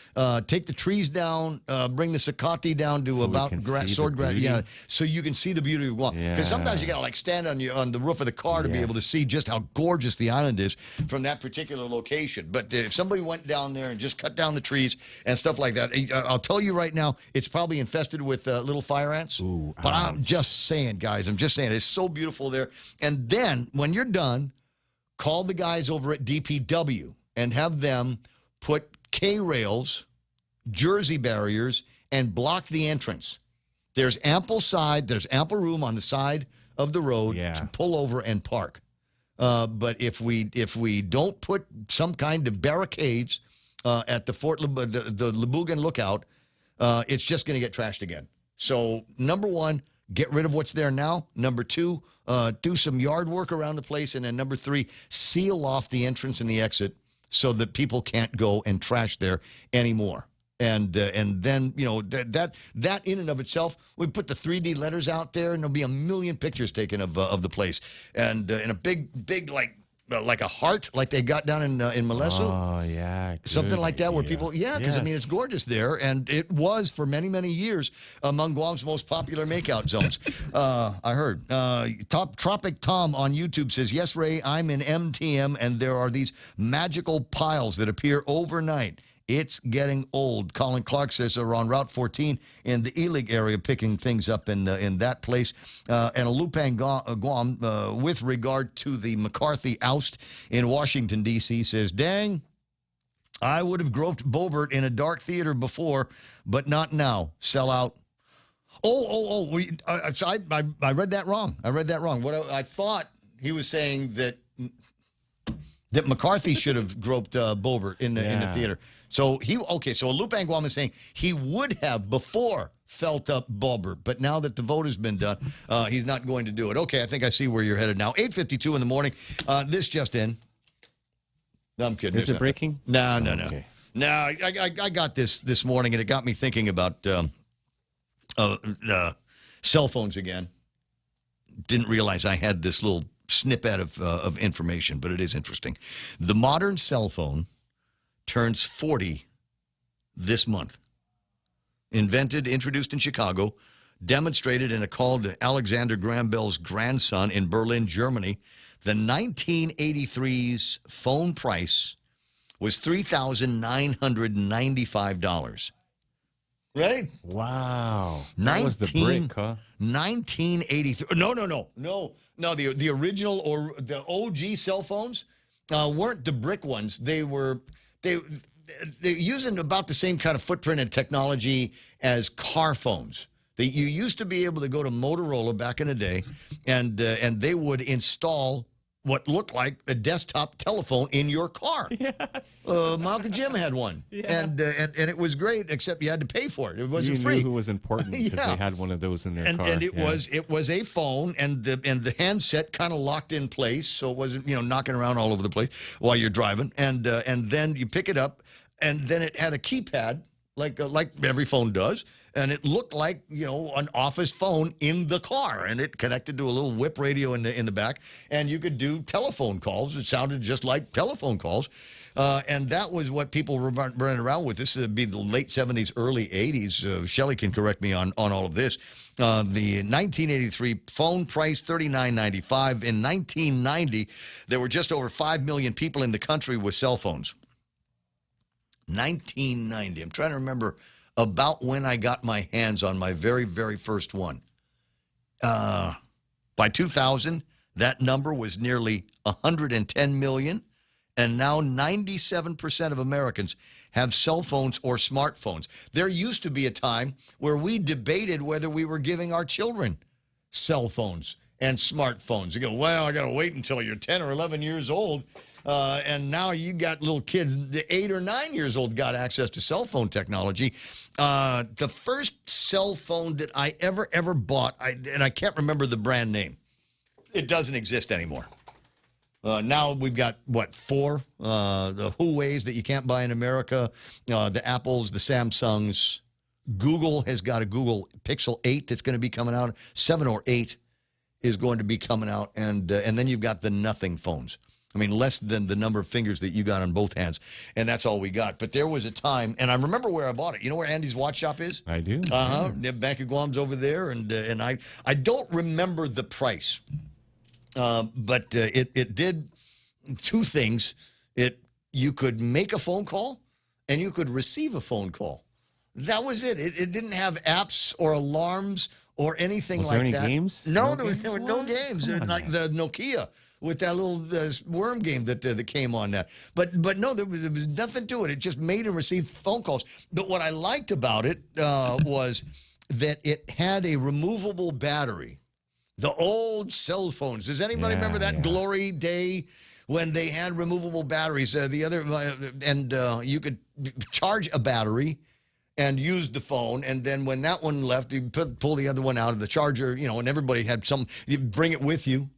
Take the trees down. Bring the sakati down to about sword grass. Yeah, so you can see the beauty of Guam. Because sometimes you gotta stand on the roof of the car to be able to see just how gorgeous the island is from that particular location. But if somebody went down there and just cut down the trees and stuff like that, I'll tell you right now, it's probably infested with little fire ants. Ooh, but I'm just saying, guys. It's so beautiful there. And then when you're done, call the guys over at DPW and have them put K-rails, Jersey barriers, and block the entrance. There's ample room on the side of the road to pull over and park. But if we don't put some kind of barricades at the the Labugan lookout, it's just going to get trashed again. So number one, get rid of what's there now. Number two, do some yard work around the place. And then number three, seal off the entrance and the exit so that people can't go and trash there anymore. And then, that in and of itself, we put the 3D letters out there, and there'll be a million pictures taken of the place. And in a big like a heart, like they got down in Malesu. Oh, yeah. Something like that where people, because, it's gorgeous there. And it was, for many, many years, among Guam's most popular makeout zones. I heard. Tropic Tom on YouTube says, yes, Ray, I'm in MTM, and there are these magical piles that appear overnight. It's getting old. Colin Clark says they're on Route 14 in the Elig area, picking things up in that place. And a Lupang Guam, with regard to the McCarthy oust in Washington, D.C., says, dang, I would have groped Bobert in a dark theater before, but not now. Sell out. I read that wrong. What I thought he was saying that McCarthy should have groped Bobert in the theater. So Lupang Guam is saying he would have before felt up Bobert, but now that the vote has been done, he's not going to do it. Okay, I think I see where you're headed now. 8:52 in the morning. This just in. No, I'm kidding. Is it breaking? No. Okay. No, I got this morning, and it got me thinking about cell phones again. Didn't realize I had this little snippet of information, but it is interesting. The modern cell phone turns 40 this month. Invented, introduced in Chicago, demonstrated in a call to Alexander Graham Bell's grandson in Berlin, Germany. The 1983's phone price was $3,995. Right? Wow. That was the brick, huh? 1983. No. The original or the OG cell phones weren't the brick ones. They're using about the same kind of footprint and technology as car phones. You used to be able to go to Motorola back in the day, and they would install what looked like a desktop telephone in your car. Yes. Malcolm Jim had one. Yeah. And it was great, except you had to pay for it. It wasn't free. You knew who was important because they had one of those in their car. And it was a phone, and the handset kind of locked in place, so it wasn't knocking around all over the place while you're driving. And then you pick it up, and then it had a keypad like every phone does. And it looked like, an office phone in the car. And it connected to a little whip radio in the back. And you could do telephone calls. It sounded just like telephone calls. And that was what people were running around with. This would be the late 70s, early 80s. Shelley can correct me on all of this. The 1983 phone price, $39.95. In 1990, there were just over 5 million people in the country with cell phones. 1990. I'm trying to remember about when I got my hands on my very, very first one. By 2000, that number was nearly 110 million, and now 97% of Americans have cell phones or smartphones. There used to be a time where we debated whether we were giving our children cell phones and smartphones. You go, well, I got to wait until you're 10 or 11 years old. And now you got little kids, 8 or 9 years old, got access to cell phone technology. The first cell phone that I ever bought, and I can't remember the brand name. It doesn't exist anymore. Now we've got, 4? The Huaweis that you can't buy in America, the Apples, the Samsungs. Google has got a Google Pixel 8 that's going to be coming out. 7 or 8 is going to be coming out. And then you've got the nothing phones. I mean, less than the number of fingers that you got on both hands, and that's all we got. But there was a time, and I remember where I bought it. You know where Andy's Watch Shop is? I do. The Bank of Guam's over there, and I don't remember the price, but it did two things. You could make a phone call, and you could receive a phone call. That was it. It didn't have apps or alarms or anything like that. Was there any games? No, there were no games. Like the Nokia with that little worm game that came on that. But no, there was nothing to it. It just made and received phone calls. But what I liked about it was that it had a removable battery. The old cell phones. Does anybody remember that glory day when they had removable batteries? You could charge a battery and used the phone, and then when that one left, you pull the other one out of the charger, and everybody had you bring it with you.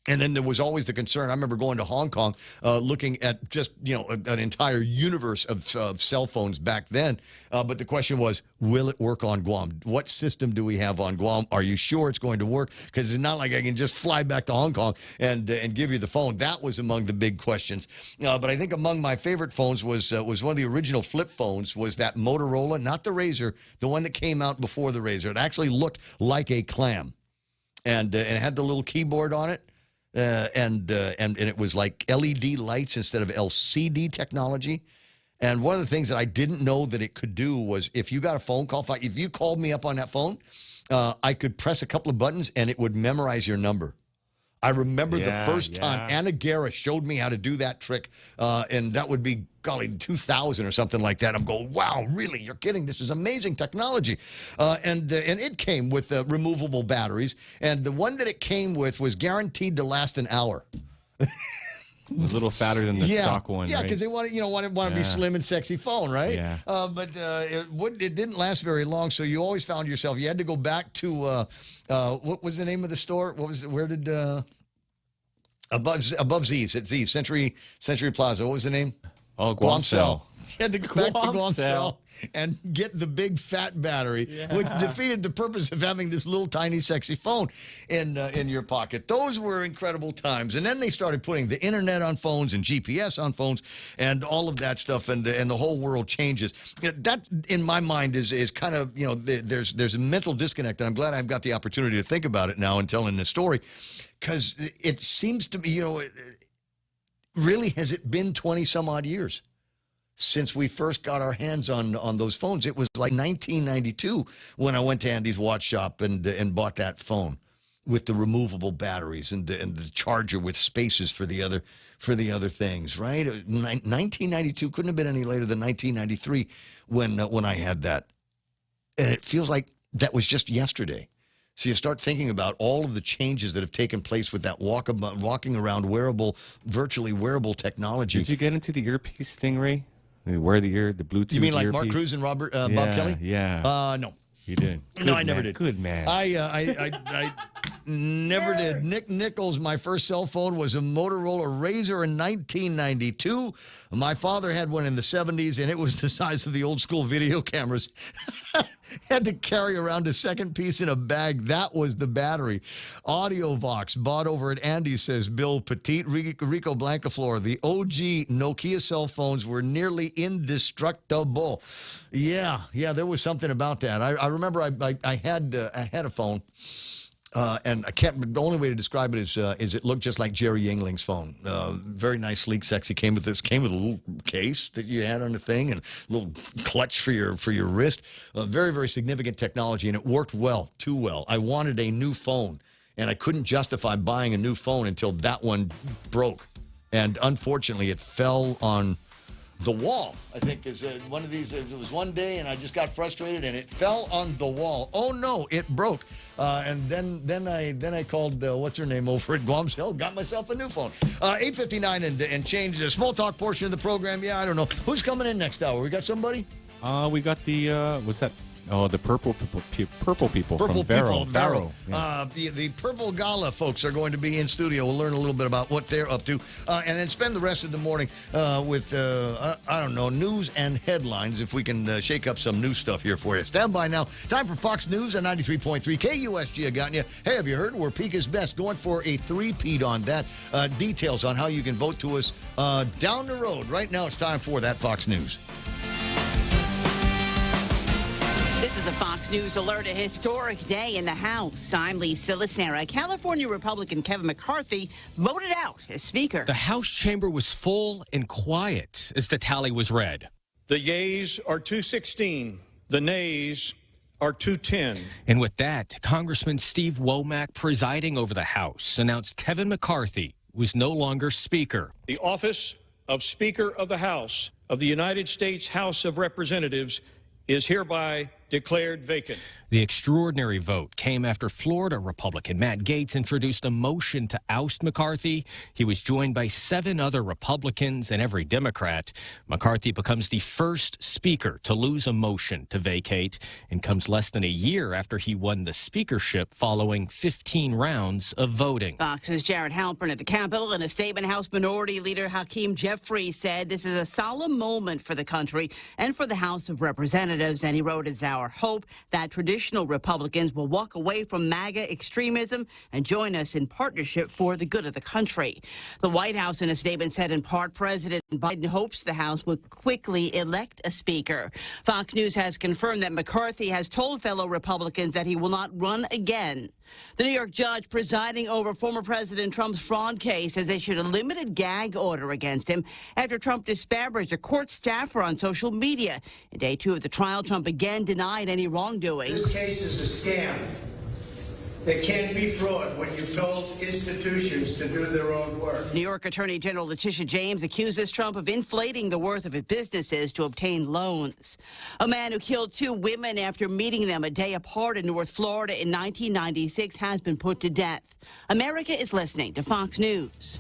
And then there was always the concern. I remember going to Hong Kong, looking at just, an entire universe of cell phones back then. But the question was, will it work on Guam? What system do we have on Guam? Are you sure it's going to work? Because it's not like I can just fly back to Hong Kong and give you the phone. That was among the big questions. But I think among my favorite phones was one of the original flip phones, was that Motorola, not the Razr, the one that came out before the Razr. It actually looked like a clam. And it had the little keyboard on it. And it was like LED lights instead of LCD technology. And one of the things that I didn't know that it could do was if you got a phone call, if you called me up on that phone, I could press a couple of buttons and it would memorize your number. I remember the first time Anna Guerra showed me how to do that trick, and that would be, golly, 2000 or something like that. I'm going, wow, really? You're kidding? This is amazing technology. And it came with removable batteries, and the one that it came with was guaranteed to last an hour. It was a little fatter than the stock one, Yeah, right? because they want to be slim and sexy phone, right? Yeah. But it didn't last very long, so you always found yourself, you had to go back to, what was the name of the store? Where did, above Z's, at Z's, Century Plaza, what was the name? Oh, Guamcell. You had to go back to Guamcell and get the big fat battery, which defeated the purpose of having this little tiny sexy phone in your pocket. Those were incredible times. And then they started putting the internet on phones and GPS on phones and all of that stuff, and the whole world changes. That, in my mind, is kind of, there's a mental disconnect, and I'm glad I've got the opportunity to think about it now and telling this story, because it seems to me, really, has it been 20 some odd years since we first got our hands on those phones? It was like 1992 when I went to Andy's watch shop and bought that phone with the removable batteries and the charger with spaces for the other things, right? 1992 couldn't have been any later than 1993 when I had that. And it feels like that was just yesterday. So you start thinking about all of the changes that have taken place with that walking around virtually wearable technology. Did you get into the earpiece thing, Ray? Wear the Bluetooth. You mean like earpiece? Mark Cruz and Bob Kelly? Yeah. No. You didn't? No, I never did. Good man. I never did. Nick Nichols, my first cell phone was a Motorola Razr in 1992. My father had one in the 70s, and it was the size of the old school video cameras. Had to carry around a second piece in a bag. That was the battery. AudioVox, bought over at Andy's, says Bill Petit, Rico Blancaflor. The OG Nokia cell phones were nearly indestructible. Yeah, there was something about that. I remember I had a phone. And the only way to describe it is it looked just like Jerry Yingling's phone. Very nice, sleek, sexy. Came with a little case that you had on the thing and a little clutch for your wrist. Very, very significant technology, and it worked well, too well. I wanted a new phone, and I couldn't justify buying a new phone until that one broke. And unfortunately, it fell on the wall. I think is one of these. It was one day, and I just got frustrated, and it fell on the wall. Oh no, it broke. And then I called what's her name over at Guamcell, got myself a new phone. 8:59 and change. The small talk portion of the program. Yeah, I don't know who's coming in next hour. We got somebody. We got the what's that? Oh, the purple people from Vero. Yeah. The Purple Gala folks are going to be in studio. We'll learn a little bit about what they're up to, and then spend the rest of the morning with I don't know, news and headlines. If we can shake up some new stuff here for you. Stand by now. Time for Fox News on 93.3 KUSG. I got you. Hey, have you heard? We're Peak is Best, going for a three-peat on that. Details on how you can vote to us down the road. Right now, it's time for that Fox News. This is a Fox News alert, a historic day in the House. I'm Lisa Licera. California Republican Kevin McCarthy voted out as Speaker. The House chamber was full and quiet as the tally was read. The yeas are 216. The nays are 210. And with that, Congressman Steve Womack, presiding over the House, announced Kevin McCarthy was no longer Speaker. The office of Speaker of the House of the United States House of Representatives is hereby declared vacant. The extraordinary vote came after Florida Republican Matt Gaetz introduced a motion to oust McCarthy. He was joined by 7 other Republicans and every Democrat. McCarthy becomes the first speaker to lose a motion to vacate and comes less than a year after he won the speakership following 15 rounds of voting. Fox's Jared Halpern at the Capitol. In a statement, House Minority Leader Hakeem Jeffries said this is a solemn moment for the country and for the House of Representatives. And he wrote, "It's our hope that traditional Republicans will walk away from MAGA extremism and join us in partnership for the good of the country." The White House in a statement said in part President Biden hopes the House will quickly elect a speaker. Fox News has confirmed that McCarthy has told fellow Republicans that he will not run again. The New York judge presiding over former President Trump's fraud case has issued a limited gag order against him after Trump disparaged a court staffer on social media. In day 2 of the trial, Trump again denied any wrongdoing. This case is a scam. There can't be fraud when you've told institutions to do their own work. New York Attorney General Letitia James accuses Trump of inflating the worth of his businesses to obtain loans. A man who killed 2 women after meeting them a day apart in North Florida in 1996 has been put to death. America is listening to Fox News.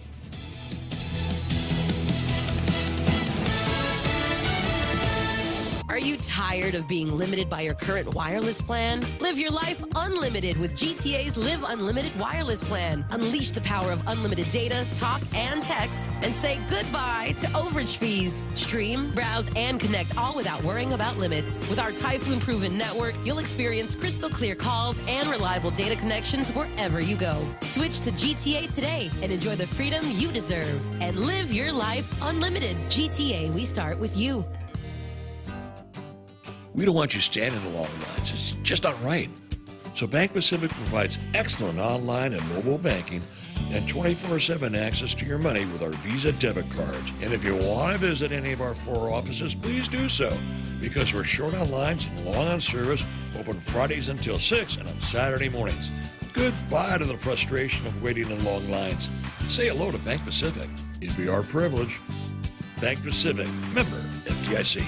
Are you tired of being limited by your current wireless plan? Live your life unlimited with GTA's Live Unlimited wireless plan. Unleash the power of unlimited data, talk, and text, and say goodbye to overage fees. Stream, browse, and connect all without worrying about limits. With our Typhoon-proven network, you'll experience crystal clear calls and reliable data connections wherever you go. Switch to GTA today and enjoy the freedom you deserve. And live your life unlimited. GTA, we start with you. We don't want you standing in long lines. It's just not right. So Bank Pacific provides excellent online and mobile banking and 24/7 access to your money with our Visa debit cards. And if you want to visit any of our 4 offices, please do so, because we're short on lines and long on service, open Fridays until 6 and on Saturday mornings. Goodbye to the frustration of waiting in long lines. Say hello to Bank Pacific. It'd be our privilege. Bank Pacific, member FDIC.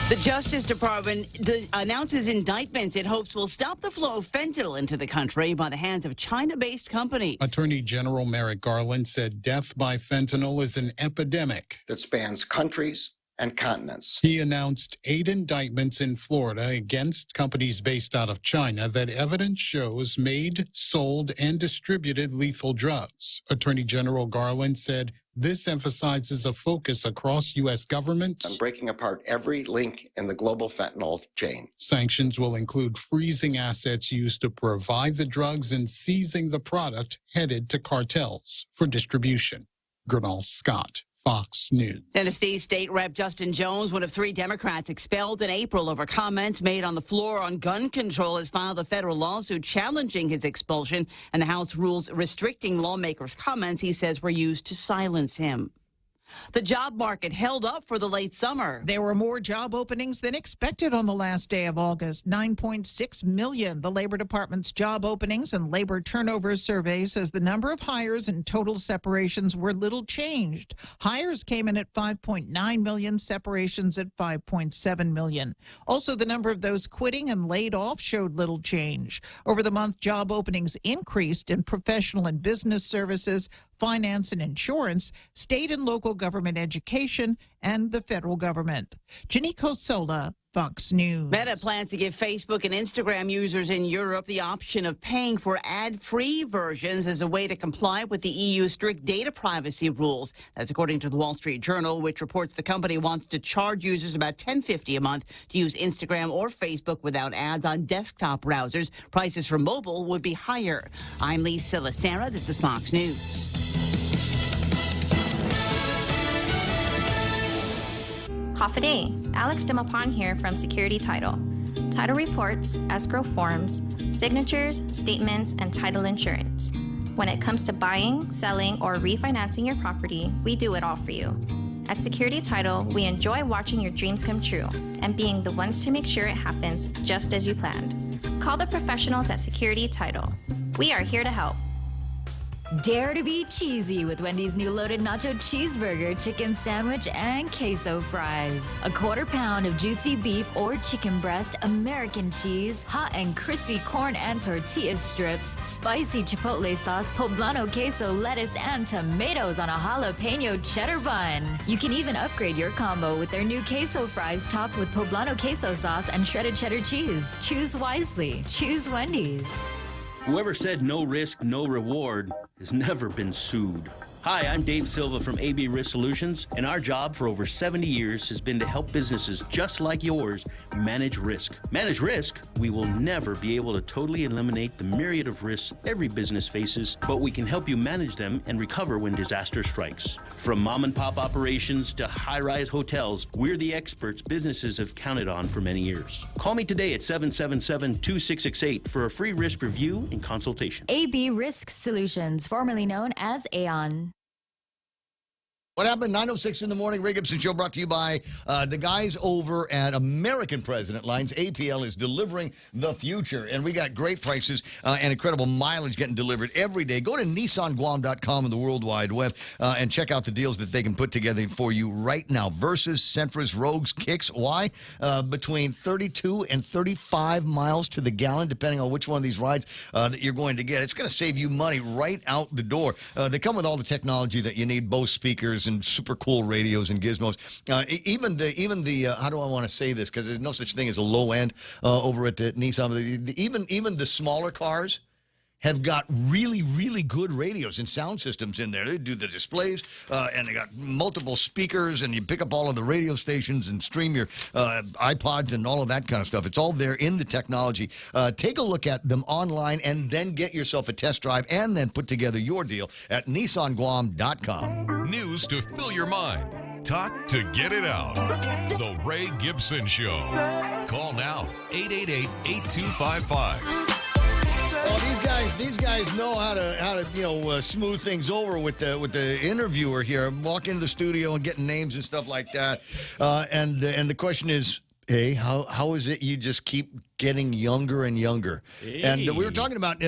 The Justice Department announces indictments it hopes will stop the flow of fentanyl into the country by the hands of China-based companies. Attorney General Merrick Garland said death by fentanyl is an epidemic that spans countries and continents. He announced 8 indictments in Florida against companies based out of China that evidence shows made, sold, and distributed lethal drugs. Attorney General Garland said this emphasizes a focus across U.S. government on breaking apart every link in the global fentanyl chain. Sanctions will include freezing assets used to provide the drugs and seizing the product headed to cartels for distribution. Gernal Scott, Fox News. Tennessee State Rep Justin Jones, one of 3 Democrats expelled in April over comments made on the floor on gun control, has filed a federal lawsuit challenging his expulsion and the House rules restricting lawmakers' comments he says were used to silence him. The job market held up for the late summer. There were more job openings than expected on the last day of August, 9.6 million. The Labor Department's job openings and labor turnover survey says the number of hires and total separations were little changed. Hires came in at 5.9 million, separations at 5.7 million. Also, the number of those quitting and laid off showed little change. Over the month, job openings increased in professional and business services, finance and insurance, state and local government education, and the federal government. Janiko Sola, Fox News. Meta plans to give Facebook and Instagram users in Europe the option of paying for ad-free versions as a way to comply with the EU's strict data privacy rules. That's according to the Wall Street Journal, which reports the company wants to charge users about $10.50 a month to use Instagram or Facebook without ads on desktop browsers. Prices for mobile would be higher. I'm Lisa Lacera. This is Fox News. Hafa-day. Alex Demapon here from Security Title. Title reports, escrow forms, signatures, statements, and title insurance. When it comes to buying, selling, or refinancing your property, we do it all for you. At Security Title, we enjoy watching your dreams come true and being the ones to make sure it happens just as you planned. Call the professionals at Security Title. We are here to help. Dare to be cheesy with Wendy's new loaded nacho cheeseburger, chicken sandwich, and queso fries. A quarter pound of juicy beef or chicken breast, American cheese, hot and crispy corn and tortilla strips, spicy chipotle sauce, poblano queso, lettuce, and tomatoes on a jalapeno cheddar bun. You can even upgrade your combo with their new queso fries topped with poblano queso sauce and shredded cheddar cheese. Choose wisely. Choose Wendy's. Whoever said no risk, no reward has never been sued. Hi, I'm Dave Silva from AB Risk Solutions, and our job for over 70 years has been to help businesses just like yours manage risk. Manage risk? We will never be able to totally eliminate the myriad of risks every business faces, but we can help you manage them and recover when disaster strikes. From mom and pop operations to high-rise hotels, we're the experts businesses have counted on for many years. Call me today at 777-2668 for a free risk review and consultation. AB Risk Solutions, formerly known as Aon. What happened? 9:06 in the morning. Ray Gibson Show brought to you by the guys over at American President Lines. APL is delivering the future, and we got great prices and incredible mileage getting delivered every day. Go to NissanGuam.com and the World Wide Web and check out the deals that they can put together for you right now. Versus, Sentras, Rogues, Kicks. Why? Between 32 and 35 miles to the gallon, depending on which one of these rides that you're going to get. It's going to save you money right out the door. They come with all the technology that you need, Bose speakers and super cool radios and gizmos. Even the how do I want to say this? Because there's no such thing as a low end over at the Nissan. Even the smaller cars have got really, really good radios and sound systems in there. They do the displays, and they got multiple speakers, and you pick up all of the radio stations and stream your iPods and all of that kind of stuff. It's all there in the technology. Take a look at them online and then get yourself a test drive and then put together your deal at NissanGuam.com. News to fill your mind. Talk to get it out. The Ray Gibson Show. Call now, 888-8255. Oh, these guys know how to smooth things over with the interviewer here. Walk into the studio and getting names and stuff like that. And the question is, hey, how is it you just keep getting younger and younger? Hey. And we were talking about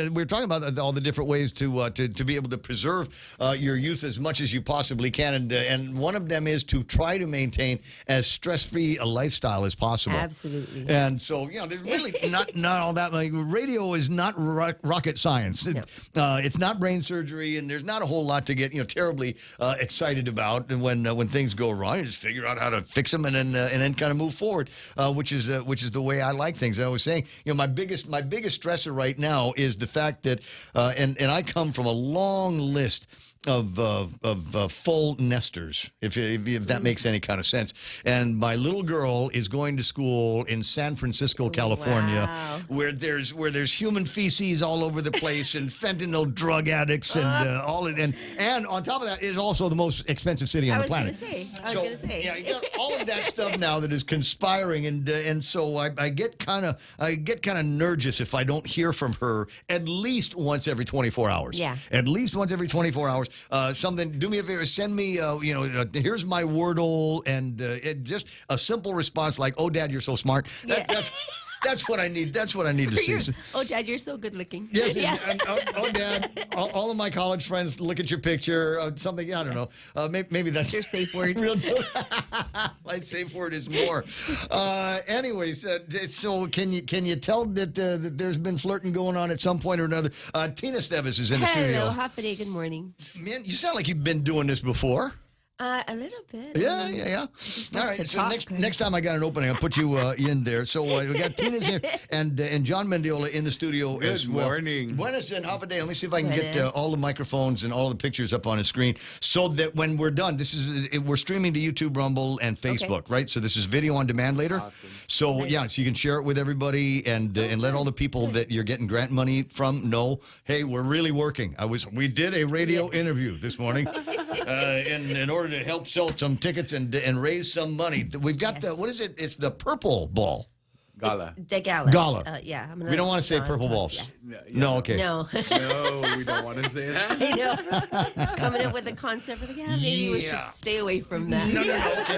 all the different ways to be able to preserve your youth as much as you possibly can, and one of them is to try to maintain as stress-free a lifestyle as possible. Absolutely. And so there's really not all that. Like, radio is not rocket science. No. It's not brain surgery, and there's not a whole lot to get terribly excited about when things go wrong. You just figure out how to fix them and then kind of move forward, which is the way I like things. And I was saying, my biggest stressor right now is the fact that, and I come from a long list of full nesters, if that makes any kind of sense. And my little girl is going to school in San Francisco, California, where there's human feces all over the place and fentanyl drug addicts and all of and on top of that, it is also the most expensive city on the planet. I was gonna say. Yeah, you got all of that stuff now that is conspiring, and so I get kind of nervous if I don't hear from her at least once every 24 hours. Yeah. At least once every 24 hours. Something, do me a favor, send me, here's my Wordle, and just a simple response like, "Oh, Dad, you're so smart." That's what I need. That's what I need to see. Oh, Dad, you're so good looking. Yes. Yeah. Oh, Dad, all of my college friends look at your picture. Something, I don't know. Maybe that's your safe word. My safe word is more. Anyways, so can you tell that there's been flirting going on at some point or another? Tina Stevis is in the studio. Hello, half a day. Good morning. Man, you sound like you've been doing this before. A little bit. Yeah. All right. So next time I got an opening, I'll put you in there. So we got Tina's here and John Mendiola in the studio as well. Good morning. Buenas and half a day. Let me see if I can get all the microphones and all the pictures up on the screen so that when we're done, we're streaming to YouTube, Rumble, and Facebook, right? So this is video on demand later. Awesome. So so you can share it with everybody and let all the people that you're getting grant money from know, hey, we're really working. We did a radio interview this morning in order to help sell some tickets and raise some money. We've got what is it? It's the Purple Ball. Gala. The gala. Gala. Yeah. We don't want to say purple balls. Yeah. No, okay. No. No, we don't want to say that. I know. Coming up with a concept for maybe we should stay away from that. No. Okay,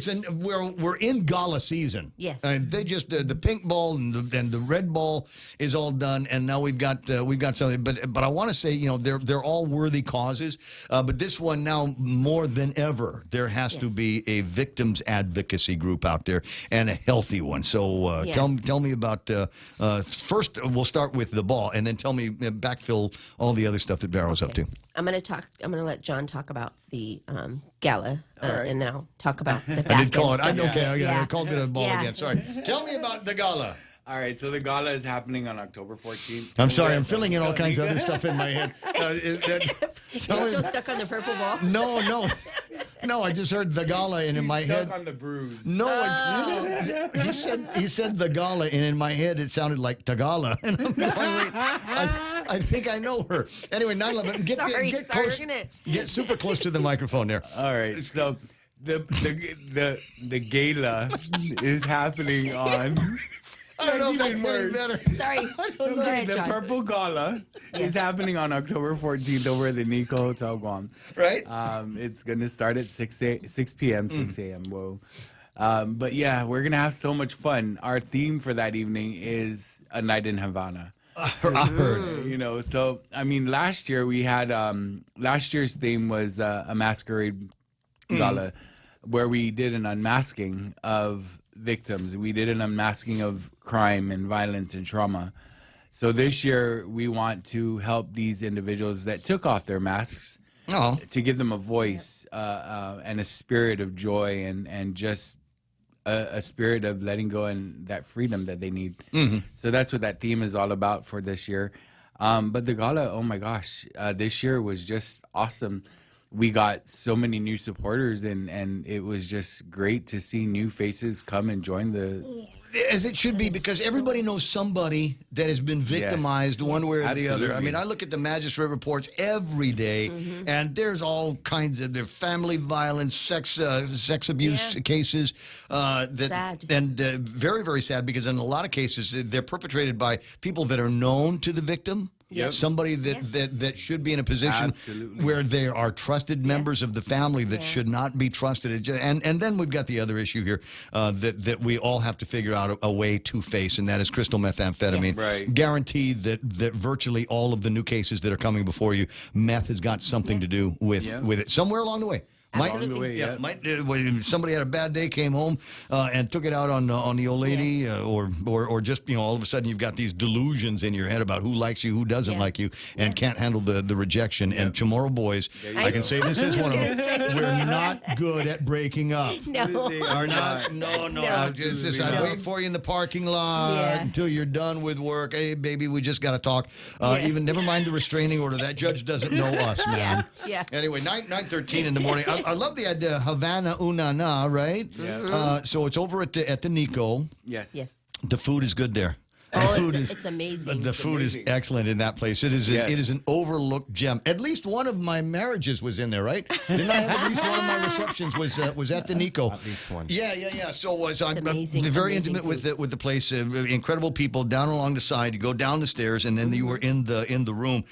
so we're in gala season. Yes. They just the pink ball and the red ball is all done, and now we've got something. But I want to say they're all worthy causes. But this one now more than ever there has to be a victims advocacy group out there and a healthy one. So tell me about first we'll start with the ball and then tell me backfill all the other stuff that Barrow's up to. I'm going to let John talk about the gala and then I'll talk about the back I did call it. I called it a ball again. Sorry. Tell me about the gala. All right, so the gala is happening on October 14th. I'm sorry, I'm filling in all kinds of other stuff in my head. You're still stuck on the purple ball? No. No, I just heard the gala, and in my head. Stuck on the bruise. No, it's, he said the gala, and in my head it sounded like Tagala. And I'm going, wait, I think I know her. Anyway, 9/11. Get close. Get super close to the microphone there. All right, so the gala is happening on. I don't know if that's any better. Sorry. Go ahead, The John. Purple Gala is happening on October 14th over at the Nico Hotel Guam. Right. It's going to start at 6 p.m., 6 a.m. Whoa. But yeah, we're going to have so much fun. Our theme for that evening is A Night in Havana. I heard. You know, so, I mean, last year we had, last year's theme was a masquerade gala where we did an unmasking of victims. We did an unmasking of crime and violence and trauma. So this year we want to help these individuals that took off their masks to give them a voice and a spirit of joy and just a spirit of letting go and that freedom that they need. So that's what that theme is all about for this year. But the gala, oh my gosh, this year was just awesome. We got so many new supporters, and it was just great to see new faces come and join the... As it should be, because everybody knows somebody that has been victimized one way or the other. I mean, I look at the magistrate reports every day, and there's all kinds of family violence, sex abuse cases. Sad. And very, very sad, because in a lot of cases, they're perpetrated by people that are known to the victim. Yep. Somebody that should be in a position where they are trusted members of the family that should not be trusted. And then we've got the other issue here that we all have to figure out a way to face, and that is crystal methamphetamine. Yes. Right. Guaranteed that virtually all of the new cases that are coming before you, meth has got something to do with it somewhere along the way. Somebody had a bad day, came home and took it out on the old lady, or just all of a sudden you've got these delusions in your head about who likes you, who doesn't like you, and can't handle the rejection. And tomorrow, boys, I can say this is one of them. We're not good at breaking up. No, are not. No. I wait for you in the parking lot until you're done with work. Hey, baby, we just got to talk. Even never mind the restraining order. That judge doesn't know us, man. Anyway, 9:13 in the morning. I love the idea, Havana Una Na, right? Yeah. So it's over at the Nico. Yes. The food is good there. It's amazing. The food is excellent in that place. It is it is an overlooked gem. At least one of my marriages was in there, right? Didn't I have at least one of my receptions was at the Nico? At least one. Yeah. So I'm very intimate with the place. Incredible people down along the side. You go down the stairs, and then you were in the room.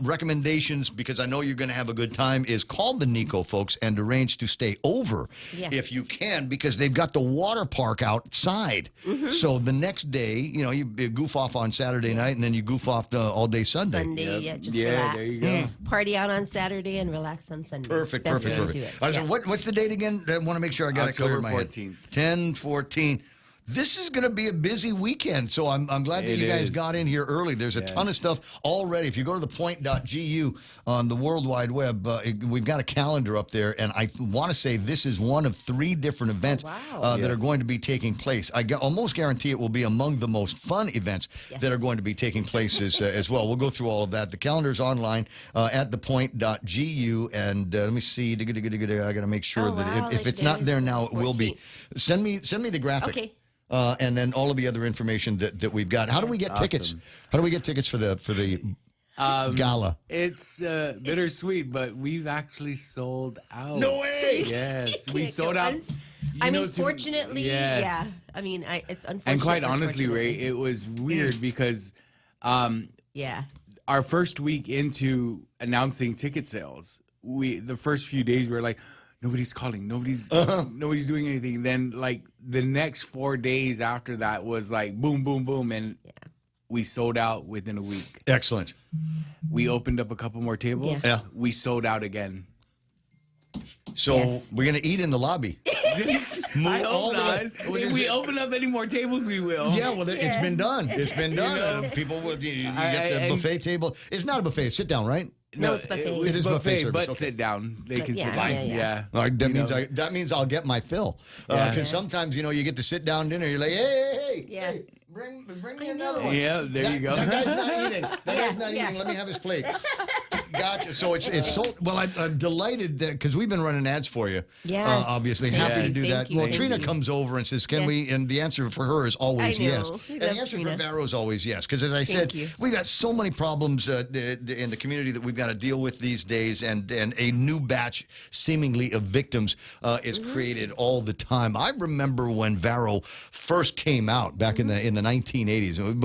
Recommendations, because I know you're going to have a good time, is call the Nico folks and arrange to stay over if you can, because they've got the water park outside. So the next day, you goof off on Saturday night, and then you goof off all day Sunday. Just relax. There you go. Party out on Saturday and relax on Sunday. Perfect. Best way to do it. What's the date again? I want to make sure I got it clear in my head. 10/14. This is going to be a busy weekend, so I'm glad that you guys got in here early. There's a ton of stuff already. If you go to thepoint.gu on the World Wide Web, we've got a calendar up there, and I want to say this is one of 3 different events that are going to be taking place. I almost guarantee it will be among the most fun events that are going to be taking place as well. We'll go through all of that. The calendar's online at thepoint.gu, and let me see. I got to make sure that if it's not there now, it will be. Send me the graphic. Okay. And then all of the other information that we've got. How do we get tickets? How do we get tickets for the gala? It's bittersweet, but we've actually sold out. No way! Yes, we sold out. Fortunately, I mean, it's unfortunate. And quite honestly, Ray, it was weird because, our first week into announcing ticket sales, the first few days we were like, nobody's calling, nobody's doing anything. Then like the next 4 days after that was like boom, boom, boom, and we sold out within a week. Excellent. We opened up a couple more tables. Yeah. We sold out again. So we're gonna eat in the lobby. I hope not. If we open up any more tables, we will. Yeah, well, it's been done. It's been done. People will. You get the buffet table. It's not a buffet. Sit down, right? No, it's buffet. It is buffet service, but sit down. They can sit down. Yeah. That means I'll get my fill. Because sometimes you get to sit down dinner. You're like, hey, bring me another one. Yeah, there you go. That guy's not eating. That guy's not eating. Let me have his plate. Gotcha. So it's sold. Well, I'm delighted that because we've been running ads for you. Yes. Obviously, Thank happy you. to do Thank that. you. Well, Thank Trina you. comes over and says, "Can Yeah. we?" And the answer for her is always I know. yes. We And love the answer Trina. for Vero is always yes. Because as I said, you. we've got so many problems in the community that we've got to deal with these days, and a new batch, seemingly, of victims is created all the time. I remember when Vero first came out back in the 1980s. And I've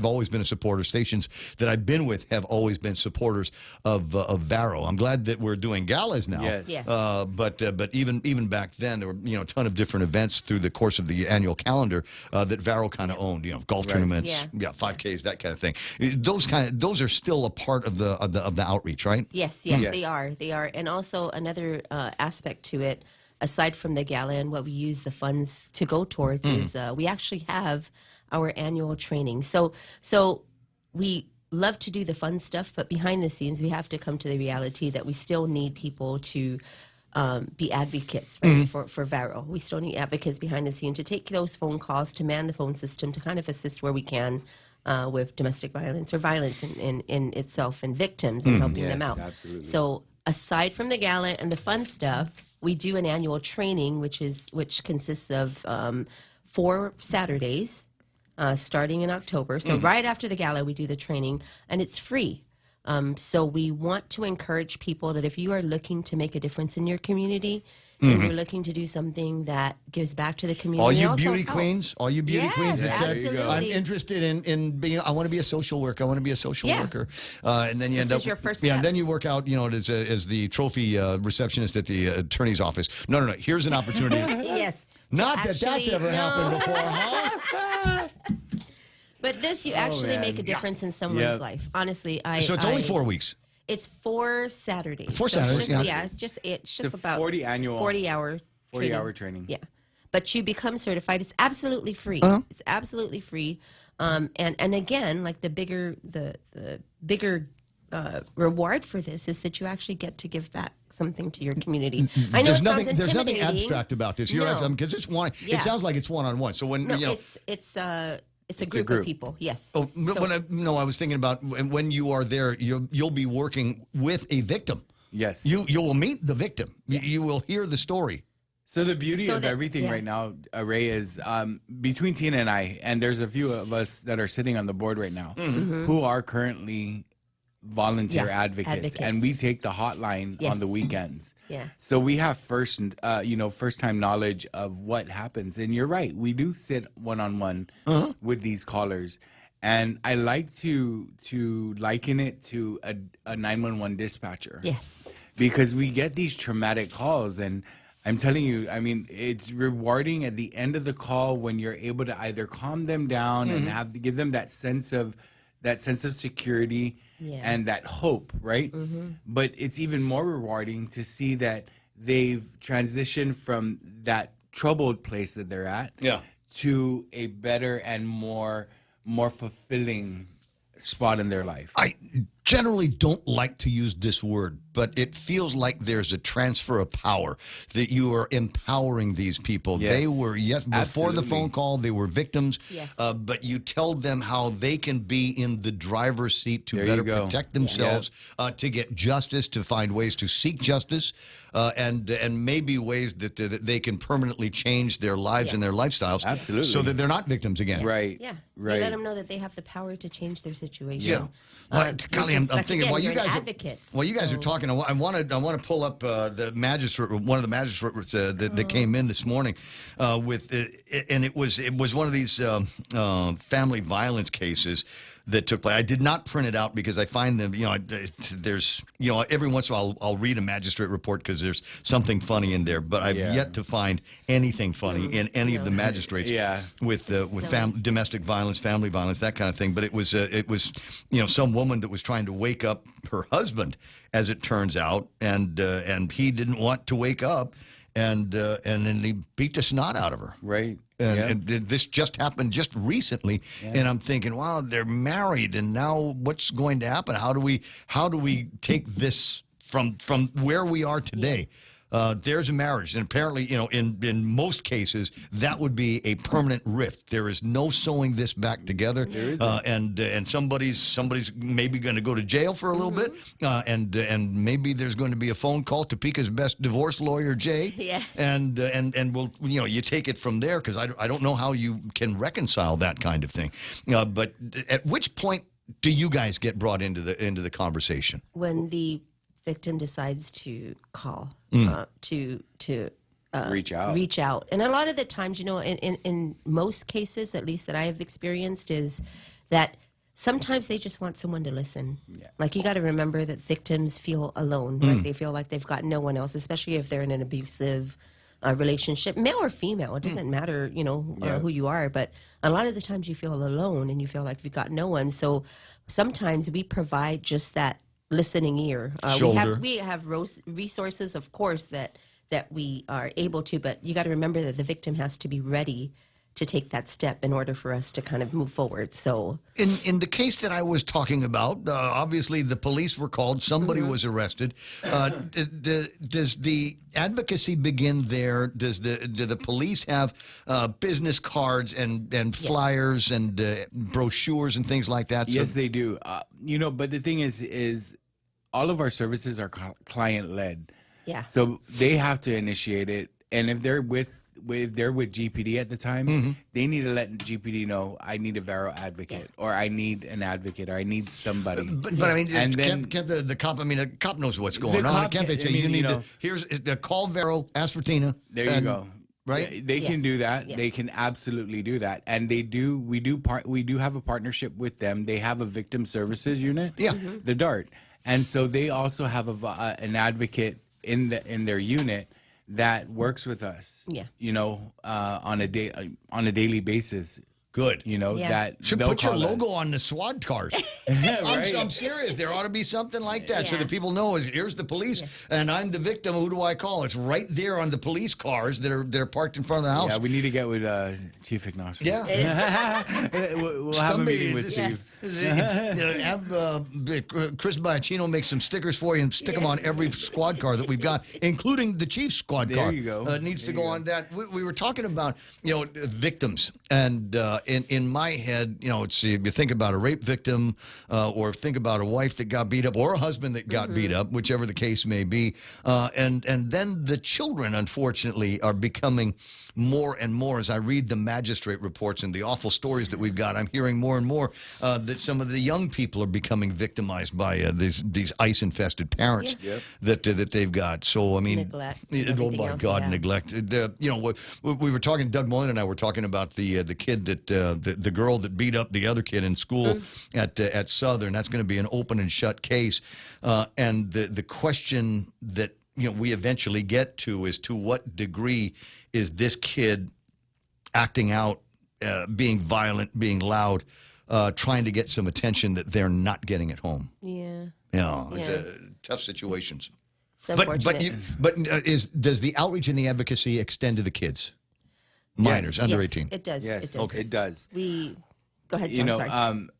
always been a supporter. Stations that I've been with have always been supporters of Vero. I'm glad that we're doing galas now. Yes. But even back then, there were a ton of different events through the course of the annual calendar that Vero kind of owned. Golf tournaments, 5Ks, that kind of thing. Those are still a part of the outreach, right? Yes, they are. They are. And also another aspect to it, aside from the gala and what we use the funds to go towards, is we actually have our annual training. So we love to do the fun stuff, but behind the scenes, we have to come to the reality that we still need people to be advocates, right, for Vero. We still need advocates behind the scenes to take those phone calls, to man the phone system, to kind of assist where we can with domestic violence or violence in itself and victims and helping them out. Absolutely. So aside from the gala and the fun stuff, we do an annual training, which consists of 4 Saturdays. Starting in October. So right after the gala, we do the training, and it's free. So we want to encourage people that if you are looking to make a difference in your community, and you're looking to do something that gives back to the community. All you also beauty help. queens, all you beauty Yes, queens that said, absolutely. I'm interested in being, I want to be a social worker. I want to be a social worker. And then you This end up, is your first yeah, step. and then you work out, as the trophy receptionist at the attorney's office. No. Here's an opportunity. Yes. Not that that's actually- ever happened no. before, huh? But this, you actually man. make a difference in someone's Yep. life. Honestly, So it's only 4 weeks. It's 4 Saturdays. 4 So it's Saturdays, just- yeah. It's just It's a about 40 annual- 40 hour 40 hour training. Yeah, but you become certified. It's absolutely free. It's absolutely free. And again, like the bigger reward for this is that you actually get to give back something to your community. I know There's it nothing. sounds There's nothing intimidating. abstract about this. No. Because it's one. Yeah. It sounds like it's one-on-one. So when No, you know, it's a group of people. Yes. Oh, So- I was thinking about when you are there, you'll be working with a victim. Yes. You will meet the victim. You will hear the story. So the beauty So of that- everything yeah. right now, Ray, is between Tina and I, and there's a few of us that are sitting on the board right now who are currently volunteer Yeah, advocates, and we take the hotline Yes. on the weekends. Yeah. So we have first-time knowledge of what happens. And you're right, we do sit one-on-one with these callers. And I like to liken it to a 911 dispatcher. Yes. Because we get these traumatic calls, and I'm telling you, I mean, it's rewarding at the end of the call when you're able to either calm them down and give them that sense of security and that hope, right? But it's even more rewarding to see that they've transitioned from that troubled place that they're at to a better and more fulfilling spot in their life. I generally don't like to use this word, but it feels like there's a transfer of power, that you are empowering these people. Yes. They were, before the Absolutely. phone call, they were victims, Yes. but you tell them how they can be in the driver's seat to There you better go. protect themselves, to get justice, to find ways to seek justice, and maybe ways that they can permanently change their lives and their lifestyles. Absolutely. So that they're not victims again. Right. Yeah. Right. You let them know that they have the power to change their situation. Yeah. Well, golly, I'm thinking again, while you you're an guys advocate. while you guys are talking, I want to pull up the magistrate, one of the magistrates that came in this morning with, and it was one of these family violence cases that took place. I did not print it out because I find them, there's, every once in a while I'll read a magistrate report because there's something funny in there, but I've yet to find anything funny in any of the magistrates with domestic violence, family violence, that kind of thing. But it was some woman that was trying to wake up her husband, as it turns out, and he didn't want to wake up, and then he beat the snot out of her. Right. And this just happened just recently, and I'm thinking, wow, they're married, and now what's going to happen? How do we take this from where we are today? there's a marriage, and apparently, in most cases, that would be a permanent rift. There is no sewing this back together, and somebody's maybe going to go to jail for a little bit, and maybe there's going to be a phone call to Pika's best divorce lawyer, Jay, and we'll you take it from there, because I don't know how you can reconcile that kind of thing. But at which point do you guys get brought into the conversation? When the victim decides to call, to reach out. And a lot of the times, in most cases, at least that I have experienced, is that sometimes they just want someone to listen. Like, you got to remember that victims feel alone, right? They feel like they've got no one else, especially if they're in an abusive relationship, male or female. It doesn't matter, who you are, but a lot of the times you feel alone and you feel like you've got no one. So sometimes we provide just that listening ear. We have resources, of course, that we are able to, but you got to remember that the victim has to be ready to take that step in order for us to kind of move forward. So in the case that I was talking about, obviously the police were called, somebody was arrested. Does the advocacy begin there? Do the police have business cards and flyers and brochures and things like that? Yes, they do. But the thing is all of our services are client led. Yeah. So they have to initiate it, and if they're with GPD at the time, they need to let GPD know, I need a Vero advocate, or I need an advocate, or I need somebody. But I mean, and then can't the cop? I mean, a cop knows what's going on. Can't they say you need to? Here's call Vero, ask for Tina. There you go. Right? They can do that. Yes. They can absolutely do that, and they do. We do have a partnership with them. They have a victim services unit. Yeah, the DART, and so they also have an advocate in their unit that works with us, on a daily basis. Good. That should put your logo on the SWAT cars. Right. I'm serious. There ought to be something like that so that people know, here's the police and I'm the victim. Who do I call? It's right there on the police cars that are parked in front of the house. Yeah, we need to get with Chief Ignacio. Yeah. we'll have a meeting with Steve. Have Chris Biacchino make some stickers for you and stick them on every squad car that we've got, including the Chief's squad car. There you go. It needs to go on that. We were talking about, victims, and in my head, if you think about a rape victim, or think about a wife that got beat up, or a husband that got beat up, whichever the case may be, and then the children, unfortunately, are becoming more and more. As I read the magistrate reports and the awful stories that we've got, I'm hearing more and more that some of the young people are becoming victimized by these ICE-infested parents that they've got. So I mean, neglect. Oh my God, neglect. We were talking. Doug Mullen and I were talking about the kid that the girl that beat up the other kid in school at Southern. That's going to be an open and shut case, and the question that we eventually get to is, to what degree is this kid acting out, being violent, being loud, trying to get some attention that they're not getting at home? It's tough situations. It's unfortunate. Does the outreach and the advocacy extend to the kids, minors, under 18? It does. Yes, it does. Okay. It does. Go ahead, John. Sorry.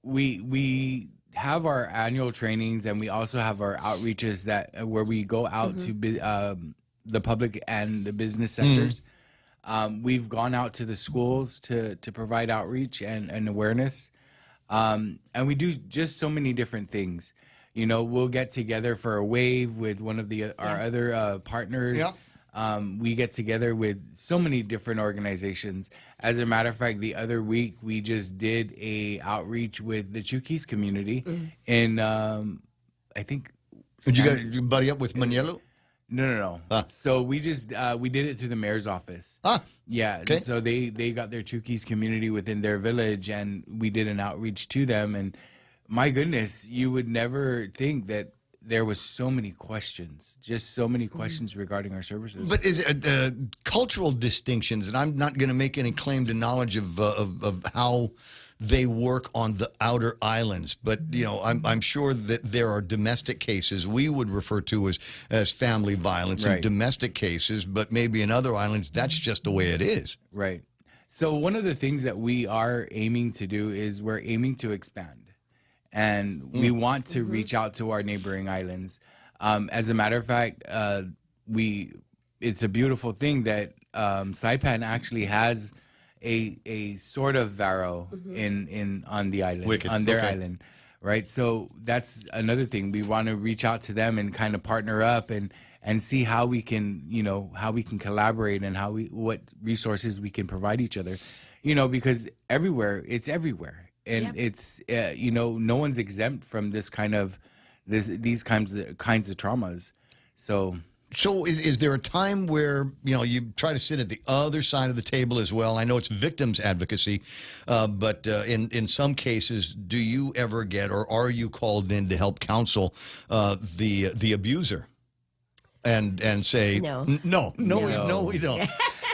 We have our annual trainings, and we also have our outreaches where we go out to the public and the business sectors. We've gone out to the schools to provide outreach and awareness, and we do just so many different things. We'll get together for a wave with one of our other partners. Yep. We get together with so many different organizations. As a matter of fact, the other week we just did a outreach with the Chuquis community in, I think. Did you buddy up with Manielo? No. So we just we did it through the mayor's office. Yeah. Okay. So they got their Chuquis community within their village, and we did an outreach to them. And my goodness, you would never think that there was so many questions, just so many questions regarding our services. But is it cultural distinctions? And I'm not going to make any claim to knowledge of how they work on the outer islands, but I'm sure that there are domestic cases we would refer to as family violence and domestic cases, but maybe in other islands that's just the way it is. Right. So one of the things that we are aiming to do is we're aiming to expand. And we want to reach out to our neighboring islands. As a matter of fact, it's a beautiful thing that Saipan actually has a sort of Varo on the island, Wicked. on their Okay. island, right? So that's another thing. We want to reach out to them and kind of partner up and see how we can, collaborate and what resources we can provide each other, because it's everywhere. And it's, no one's exempt from these kinds of traumas. So is there a time where, you try to sit at the other side of the table as well? I know it's victims advocacy, but in some cases, do you ever get, or are you called in to help counsel the abuser and say, No. No, we don't.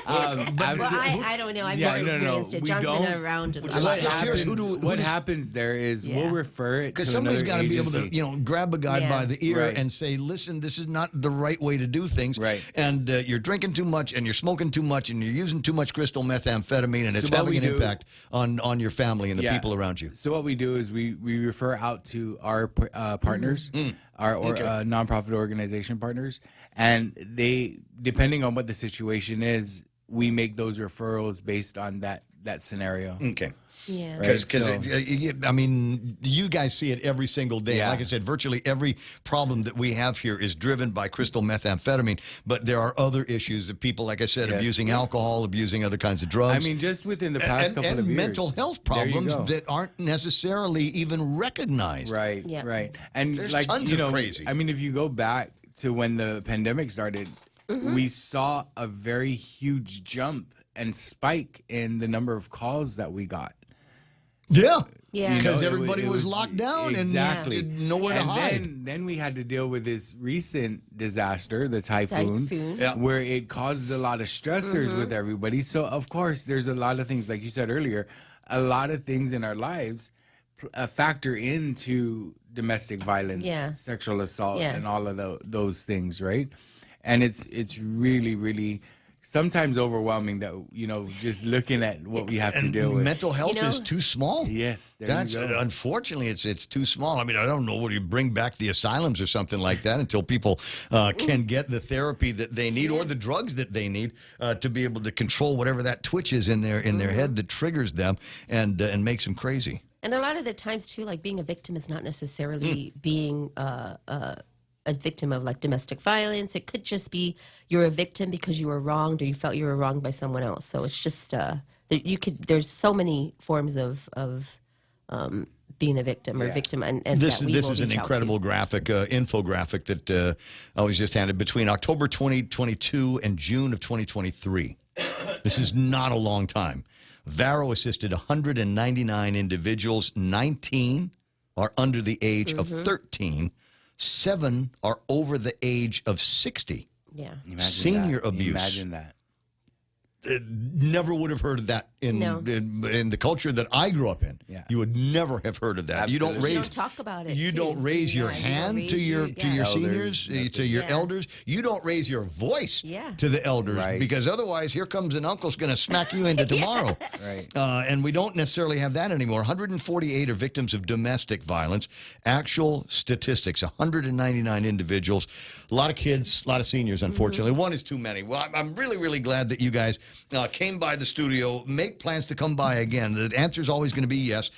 I don't know. I've never experienced it. John's been around. What happens there is we'll refer it to because somebody's got to be able to, grab a guy by the ear and say, "Listen, this is not the right way to do things." Right. And you're drinking too much, and you're smoking too much, and you're using too much crystal methamphetamine, and it's having an impact on your family and the people around you. So what we do is we refer out to our partners, our nonprofit organization partners, and they, depending on what the situation is, we make those referrals based on that scenario. Okay. Yeah. Because I mean, you guys see it every single day. Yeah. Like I said, virtually every problem that we have here is driven by crystal methamphetamine. But there are other issues of people, like I said, abusing alcohol, abusing other kinds of drugs. I mean, just within the past couple of years, mental health problems that aren't necessarily even recognized. Right. Yeah. Right. And there's like tons of crazy. I mean, if you go back to when the pandemic started, we saw a very huge jump and spike in the number of calls that we got. Yeah. Yeah. Because everybody was locked down exactly. and nowhere to hide. Then we had to deal with this recent disaster, the typhoon. Where it caused a lot of stressors with everybody. So, of course, there's a lot of things, like you said earlier, a lot of things in our lives factor into domestic violence, sexual assault, and all of those things, right? And it's really, really sometimes overwhelming that, just looking at what we have to deal with. Mental health is too small. Yes. That's unfortunately, it's too small. I mean, I don't know what you bring back the asylums or something like that until people can get the therapy that they need or the drugs that they need to be able to control whatever that twitch is in their head that triggers them and makes them crazy. And a lot of the times, too, like being a victim is not necessarily being a victim of like domestic violence. It could just be you're a victim because you were wronged or you felt you were wronged by someone else. So it's just there's so many forms of being a victim or victim, and this that we this will is an reach out incredible graphic, infographic that I was just handed between October 2022 and June of 2023. This is not a long time. Varo assisted 199 individuals. 19 are under the age of 13. 7 are over the age of 60. Yeah. Senior abuse. Imagine that. Never would have heard of that in the culture that I grew up in. Yeah. You would never have heard of that. Absolutely. You don't talk about it. You don't raise your hand to your seniors, to your elders. You don't raise your voice to the elders because otherwise, here comes an uncle's going to smack you into tomorrow. Right. And we don't necessarily have that anymore. 148 are victims of domestic violence. Actual statistics: 199 individuals. A lot of kids, a lot of seniors. Unfortunately, one is too many. Well, I'm really, really glad that you guys came by the studio. Make plans to come by again. The answer is always going to be yes.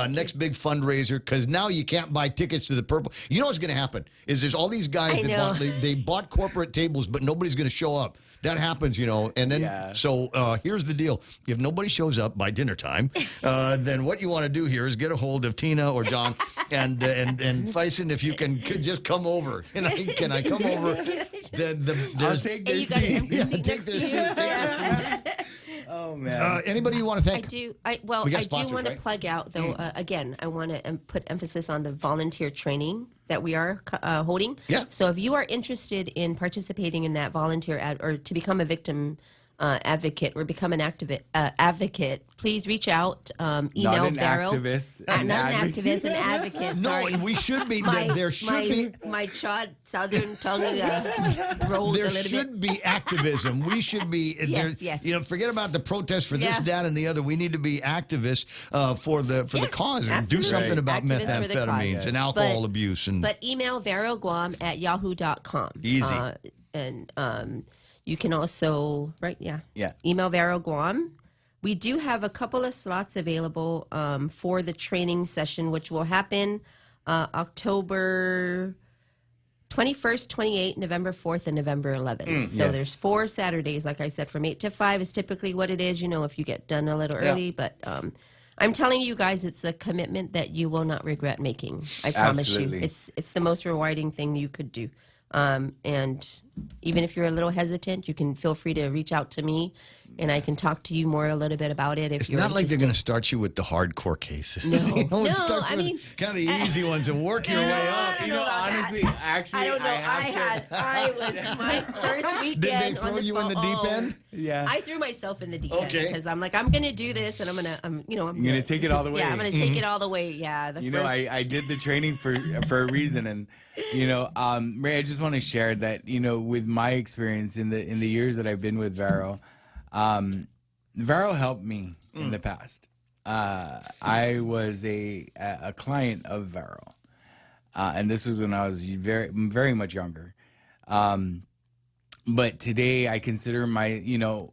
Next big fundraiser, because now you can't buy tickets to the Purple. You know what's going to happen is there's all these guys that they bought corporate tables, but nobody's going to show up. That happens, and then so here's the deal: if nobody shows up by dinner time, then what you want to do here is get a hold of Tina or John and Faison, if you can just come over. Can I come over? I'll take their seat. Take their seat. Oh man! Anybody you want to thank? I do want to plug out though. Again, I want to put emphasis on the volunteer training that we are holding. Yeah. So if you are interested in participating in that volunteer or to become a victim advocate or become an advocate, please reach out. Email not an Varo. Activist, not an activist, an advocate. Sorry. No, we should be. There should be. My chod southern tongue rolled There a little bit. should be activism. We should be. Yes. Forget about the protest for this, that, and the other. We need to be activists for the cause and do something about Activists for the methamphetamines cause. and alcohol abuse. But email VaroGuam@yahoo.com. Easy. And you can also, email Vero Guam. We do have a couple of slots available for the training session, which will happen October 21st, 28th, November 4th, and November 11th. So there's 4 Saturdays, like I said, from 8 to 5 is typically what it is, if you get done a little early. But I'm telling you guys, it's a commitment that you will not regret making. I promise you. It's the most rewarding thing you could do. And even if you're a little hesitant, you can feel free to reach out to me, and I can talk to you more a little bit about it. If it's you're not like they're interested. going to start you with the hardcore cases. No, it starts I with mean, kind of the easy ones and work your way up. Honestly, actually, I don't know. I was my first weekend. Did they throw you in the deep end? Yeah. I threw myself in the deep end because I'm like, I'm going to do this, and I'm going to take it all the way. Yeah, I'm going to take it all the way. Yeah. I did the training for a reason, and Ray, I just want to share that with my experience in the years that I've been with Vero, Vero helped me in the past. I was a client of Vero, and this was when I was very, very much younger. But today I consider myself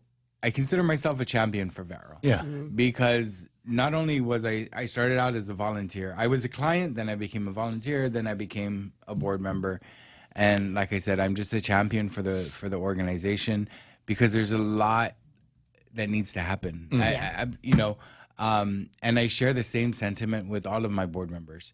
a champion for Vero. Yeah. Because not only was I started out as a volunteer. I was a client, then I became a volunteer, then I became a board member. And like I said, I'm just a champion for the organization because there's a lot that needs to happen. And I share the same sentiment with all of my board members.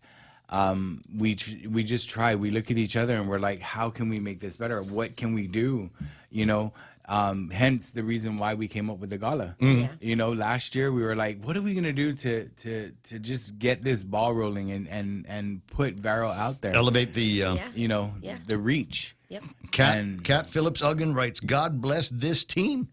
We just try. We look at each other and we're like, how can we make this better? What can we do? Hence the reason why we came up with the gala. Last year we were like, what are we gonna do to just get this ball rolling and put Vero out there, elevate the the reach. Yep. Kat Phillips Uggan writes, God bless this team.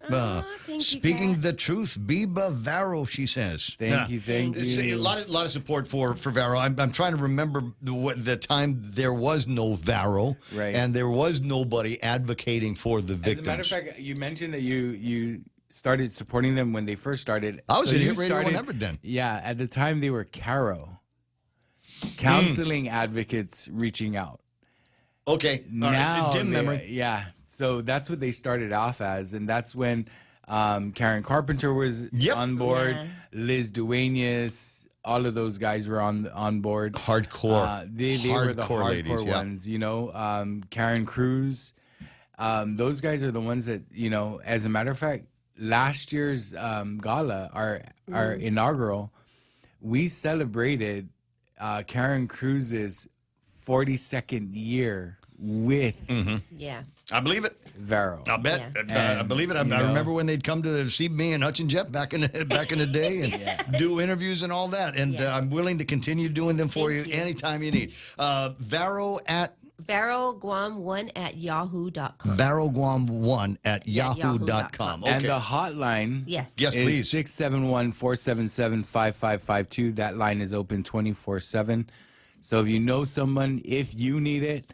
Speaking the truth, Biba Vero, she says. Thank you. A lot of support for Vero. I'm trying to remember the time there was no Vero, right, and there was nobody advocating for the victims. As a matter of fact, you mentioned that you started supporting them when they first started. I was in Hit Radio 100 then. Yeah, at the time they were CARO, Counseling Advocates Reaching Out. Okay, now dim memory. Yeah, so that's what they started off as, and that's when Karen Carpenter was on board, Liz Duenas, all of those guys were on board. Hardcore. They were the hardcore ladies, ones, Karen Cruz. Those guys are the ones that, as a matter of fact, last year's gala, our inaugural, we celebrated Karen Cruz's 42nd year with I believe it. Vero. I'll bet. I believe it. I remember when they'd come to see me and Hutch and Jeff back in the day and do interviews and all that. And I'm willing to continue doing them for you anytime you need. Vero at VeroGuam1 at yahoo.com. VeroGuam1 at yahoo.com. Okay. And the hotline yes, please. 671-477-5552. That line is open 24/7. So if you know someone, if you need it,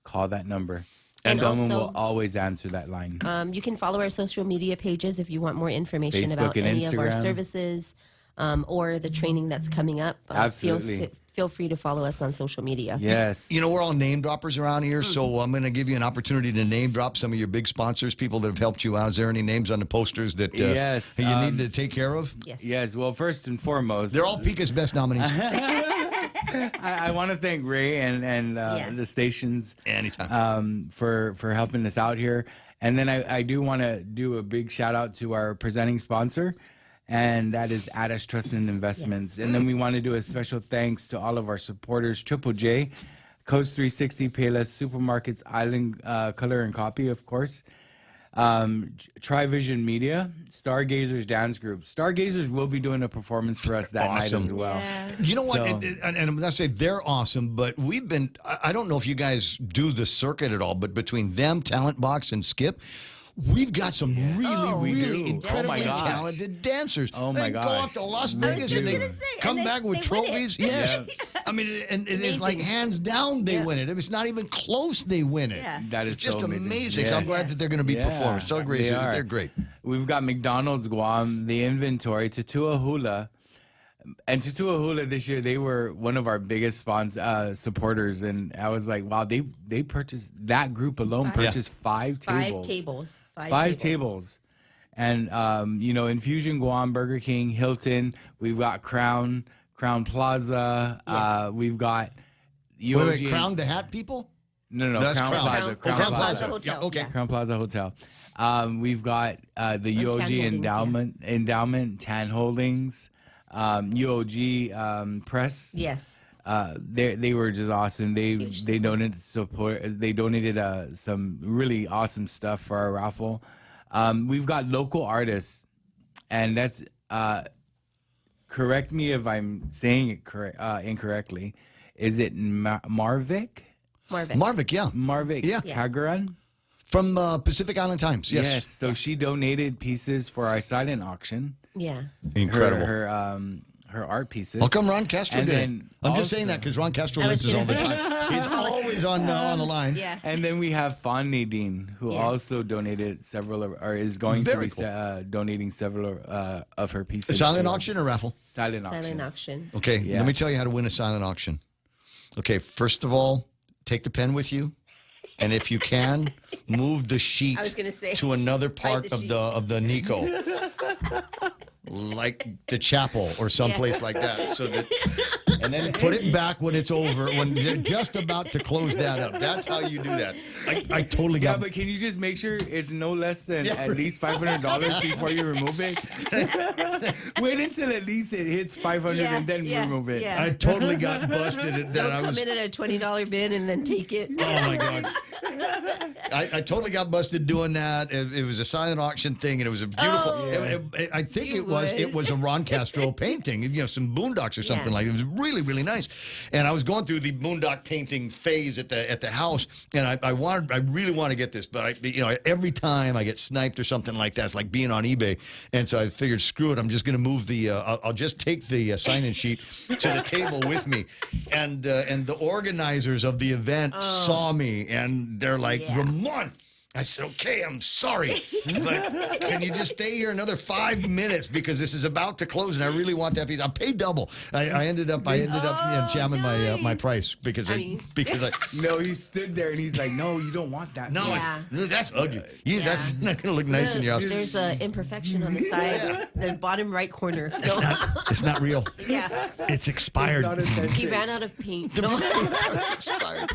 call that number. And someone will always answer that line. You can follow our social media pages if you want more information Facebook about and any Instagram. of our services or the training that's coming up. Absolutely. Feel free to follow us on social media. Yes. We're all name droppers around here, so I'm going to give you an opportunity to name drop some of your big sponsors, people that have helped you out. Is there any names on the posters that you need to take care of? Yes. Well, first and foremost, they're all Pika's best nominees. I want to thank Ray and the stations anytime for helping us out here. And then I do want to do a big shout out to our presenting sponsor, and that is Addis Trust and Investments. And then we want to do a special thanks to all of our supporters, Triple J, Coast 360, Payless Supermarkets, Island Color and Copy, of course, Trivision Media, Stargazers Dance Group. Stargazers will be doing a performance for us that night as well. Yeah. You know what? And I'm going to say they're awesome, but we've been, I don't know if you guys do the circuit at all, but between them, Talent Box, and Skip, we've got some really incredibly talented dancers. Oh my gosh. They go off to Las Vegas and they come back with trophies. Yeah. I mean, and it is like hands down they win it. If it's not even close, they win it. Yeah. That is it's just so amazing. Yes. So I'm glad that they're going to be performing. So great. They're great. We've got McDonald's Guam, The Inventory, Tatua Hula, And Tutuahula this year, they were one of our biggest supporters, and I was like, wow, they purchased, that group alone purchased 5 tables. Five tables. And, Infusion Guam, Burger King, Hilton, we've got Crown Plaza, we've got Wait, Crown the Hat people? No, That's Crown Plaza. Crown Plaza Hotel. Yeah, okay. Yeah. Crown Plaza Hotel. We've got the Or Tan UOG Holdings, Endowment, Tan Holdings, UOG Press. Yes. They were just awesome. They donated support. They donated some really awesome stuff for our raffle. We've got local artists, and that's correct me if I'm saying it incorrectly. Is it Marvik? Marvik, yeah. Marvik Kagaran? From Pacific Island Times, yes. So she donated pieces for our silent auction. Yeah. Incredible. Her art pieces. How come Ron Castro And did it? then I'm just also- saying that because Ron Castro listens all the time. He's always on the line. Yeah. And then we have Fawn Nadine, who also donated is going Very to be donating several of her pieces. A silent to us. auction or raffle? Silent auction. Silent auction. Okay, Yeah. let me tell you how to win a silent auction. Okay, first of all, take the pen with you. And if you can, move the sheet I was gonna say, to another part the of sheet. the Nico. Like the chapel or someplace like that. And then put it back when it's over, when you're just about to close that up. That's how you do that. I totally Yeah, got but can you just make sure it's no less than at least $500 before you remove it? Wait until at least it hits $500 and then remove it. Yeah. I totally got busted at that. Don't come in at a $20 bin and then take it. Oh my God. I totally got busted doing that. It was a silent auction thing, and it was a beautiful. I think it was a Ron Castro painting, some boondocks or something like that. It was really, really nice. And I was going through the boondock painting phase at the house, and I really want to get this, but every time I get sniped or something like that, it's like being on eBay. And so I figured, screw it, I'm just going to move I'll just take the sign-in sheet to the table with me. And the organizers of the event saw me, and they're like, Ramon. I said, okay, I'm sorry, but can you just stay here another 5 minutes because this is about to close and I really want that piece. I'll pay double. I ended up jamming my price because I No, he stood there and he's like, no, you don't want that. No, that's ugly. That's not going to look nice in your house. There's an imperfection on the side, the bottom right corner. It's not real. Yeah. It's expired. He ran out of paint. Expired.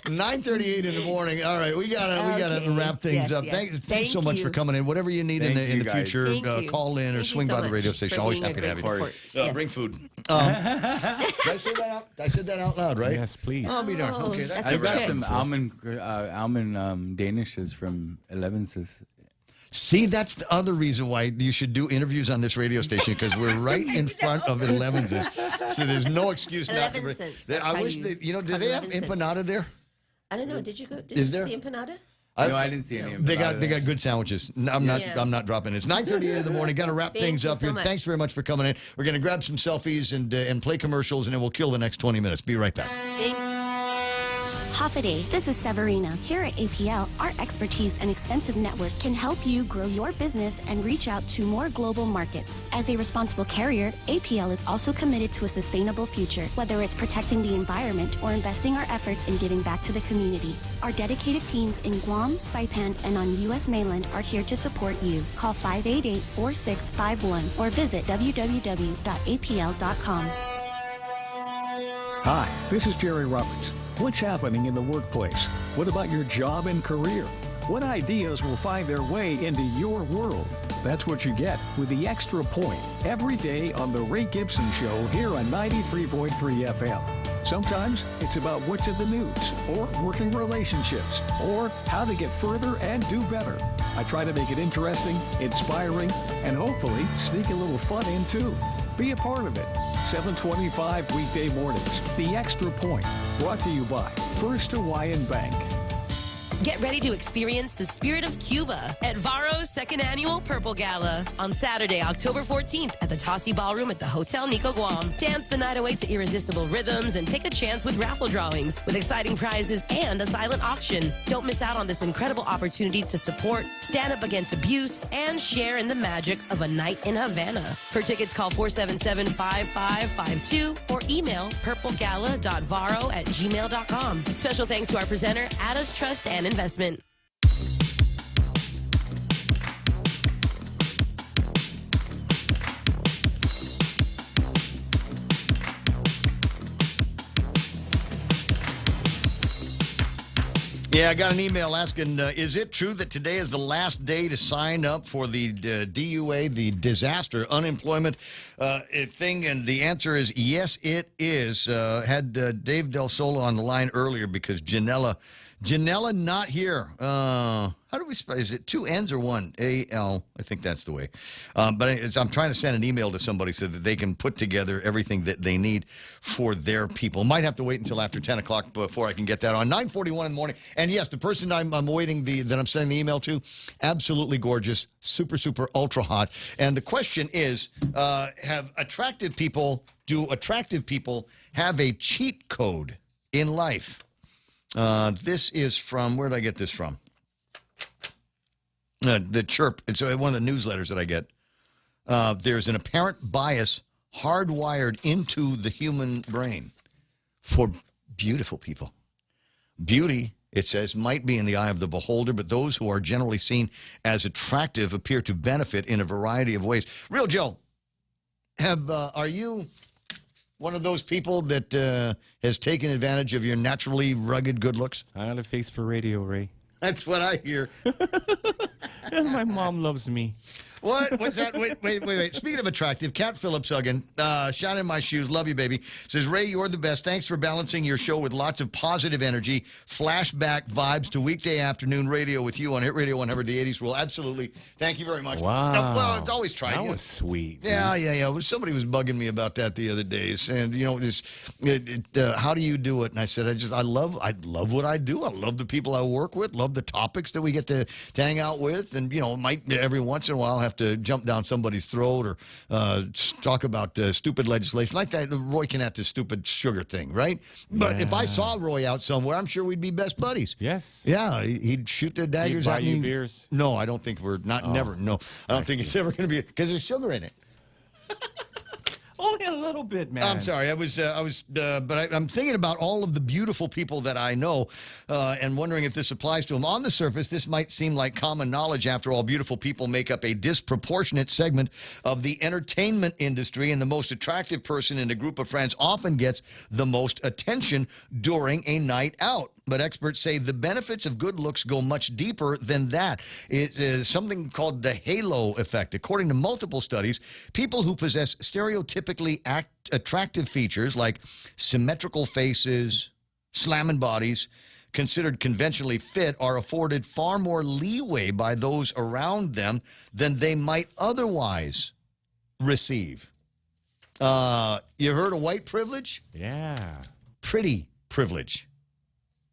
9:38 in the morning. All right, we gotta wrap things up. Thanks so much for coming in. Whatever you need in the future, call in or swing by the radio station. Always happy to have you. Bring food. Did I say that out? I said that out loud, right? Yes, please. Oh, be darned. Okay, I got some almond danishes from Elevenses. See, that's the other reason why you should do interviews on this radio station, because we're right in front of Elevenses. So there's no excuse not to. 11 cents. I wish do they have empanada there? I don't know. Did you go? Did Is you there? see empanada? No, I didn't see any. They got good sandwiches. I'm not dropping it. It's 9:38 in the morning. Got to wrap things up here. Thanks very much for coming in. We're going to grab some selfies and play commercials, and then we'll kill the next 20 minutes. Be right back. Hoffaday, this is Severina. Here at APL, our expertise and extensive network can help you grow your business and reach out to more global markets. As a responsible carrier, APL is also committed to a sustainable future, whether it's protecting the environment or investing our efforts in giving back to the community. Our dedicated teams in Guam, Saipan, and on U.S. mainland are here to support you. Call 588-4651 or visit www.apl.com. Hi, this is Jerry Roberts. What's happening in the workplace? What about your job and career? What ideas will find their way into your world? That's what you get with the Extra Point every day on The Ray Gibson Show here on 93.3 FM. Sometimes it's about what's in the news, or working relationships, or how to get further and do better. I try to make it interesting, inspiring, and hopefully sneak a little fun in too. Be a part of it. 7:25 weekday mornings. The Extra Point. Brought to you by First Hawaiian Bank. Get ready to experience the spirit of Cuba at Varo's second annual Purple Gala on Saturday, October 14th at the Tossie Ballroom at the Hotel Nico Guam. Dance the night away to irresistible rhythms and take a chance with raffle drawings with exciting prizes and a silent auction. Don't miss out on this incredible opportunity to support, stand up against abuse, and share in the magic of a night in Havana. For tickets, call 477-5552 or email purplegala.varo@gmail.com. Special thanks to our presenter, Addis Trust and Investment. Yeah, I got an email asking, is it true that today is the last day to sign up for the DUA, the disaster unemployment thing? And the answer is yes, it is. Had Dave Del Solo on the line earlier because Janella not here. How do we spell? Is it two N's or one? A-L. I think that's the way. But I'm trying to send an email to somebody so that they can put together everything that they need for their people. Might have to wait until after 10 o'clock before I can get that on. 9:41 in the morning. And yes, the person I'm waiting that I'm sending the email to, absolutely gorgeous, super, super, ultra hot. And the question is, do attractive people have a cheat code in life? This is from, where did I get this from? The Chirp. It's one of the newsletters that I get. There's an apparent bias hardwired into the human brain for beautiful people. Beauty, it says, might be in the eye of the beholder, but those who are generally seen as attractive appear to benefit in a variety of ways. Real Joe, are you one of those people that has taken advantage of your naturally rugged good looks? I got a face for radio, Ray. That's what I hear. And my mom loves me. What? What's that? Wait. Speaking of attractive, Kat Phillips again, shot in my shoes. Love you, baby. Says, Ray, you're the best. Thanks for balancing your show with lots of positive energy, flashback vibes to weekday afternoon radio with you on Hit Radio 100, the 80s rule. Absolutely. Thank you very much. Wow. Well, it's always tried. That was sweet. Yeah. Somebody was bugging me about that the other days. And, how do you do it? And I said, I love what I do. I love the people I work with, love the topics that we get to hang out with. And, might every once in a while have to jump down somebody's throat or talk about stupid legislation like that. Roy Kinnett's stupid sugar thing, right? But if I saw Roy out somewhere, I'm sure we'd be best buddies. Yes. Yeah, he'd shoot the daggers at me. He'd buy you beers. No, I don't think never. No, I don't think it's ever going to be, because there's sugar in it. Only a little bit, man. I'm sorry. But I'm thinking about all of the beautiful people that I know and wondering if this applies to them. On the surface, this might seem like common knowledge. After all, beautiful people make up a disproportionate segment of the entertainment industry, and the most attractive person in a group of friends often gets the most attention during a night out. But experts say the benefits of good looks go much deeper than that. It is something called the halo effect. According to multiple studies, people who possess stereotypically attractive features like symmetrical faces, slamming bodies, considered conventionally fit, are afforded far more leeway by those around them than they might otherwise receive. You heard of white privilege? Yeah. Pretty privilege.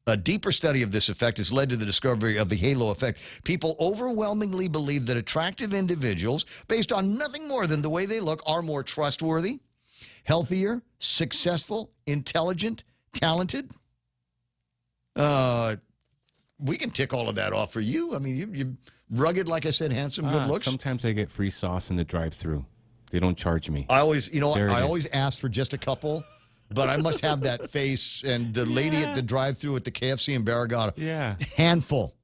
A deeper study of this effect has led to the discovery of the halo effect. People overwhelmingly believe that attractive individuals, based on nothing more than the way they look, are more trustworthy, healthier, successful, intelligent, talented. We can tick all of that off for you. I mean, you're rugged, like I said, handsome, good looks. Sometimes I get free sauce in the drive-thru. They don't charge me. I always ask for just a couple. But I must have that face, and the lady at the drive-thru at the KFC in Barragata. Yeah. Handful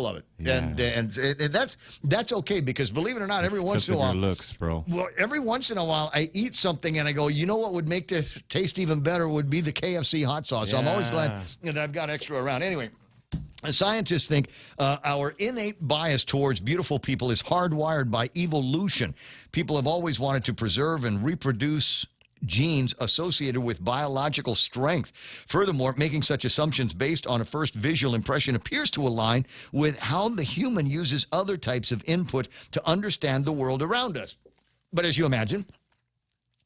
of it. Yeah. And that's okay, because believe it or not, every once in a while. Your looks, bro. Well, every once in a while, I eat something and I go, you know what would make this taste even better would be the KFC hot sauce. So I'm always glad that I've got extra around. Anyway. Scientists think our innate bias towards beautiful people is hardwired by evolution. People have always wanted to preserve and reproduce genes associated with biological strength. Furthermore, making such assumptions based on a first visual impression appears to align with how the human uses other types of input to understand the world around us. But as you imagine,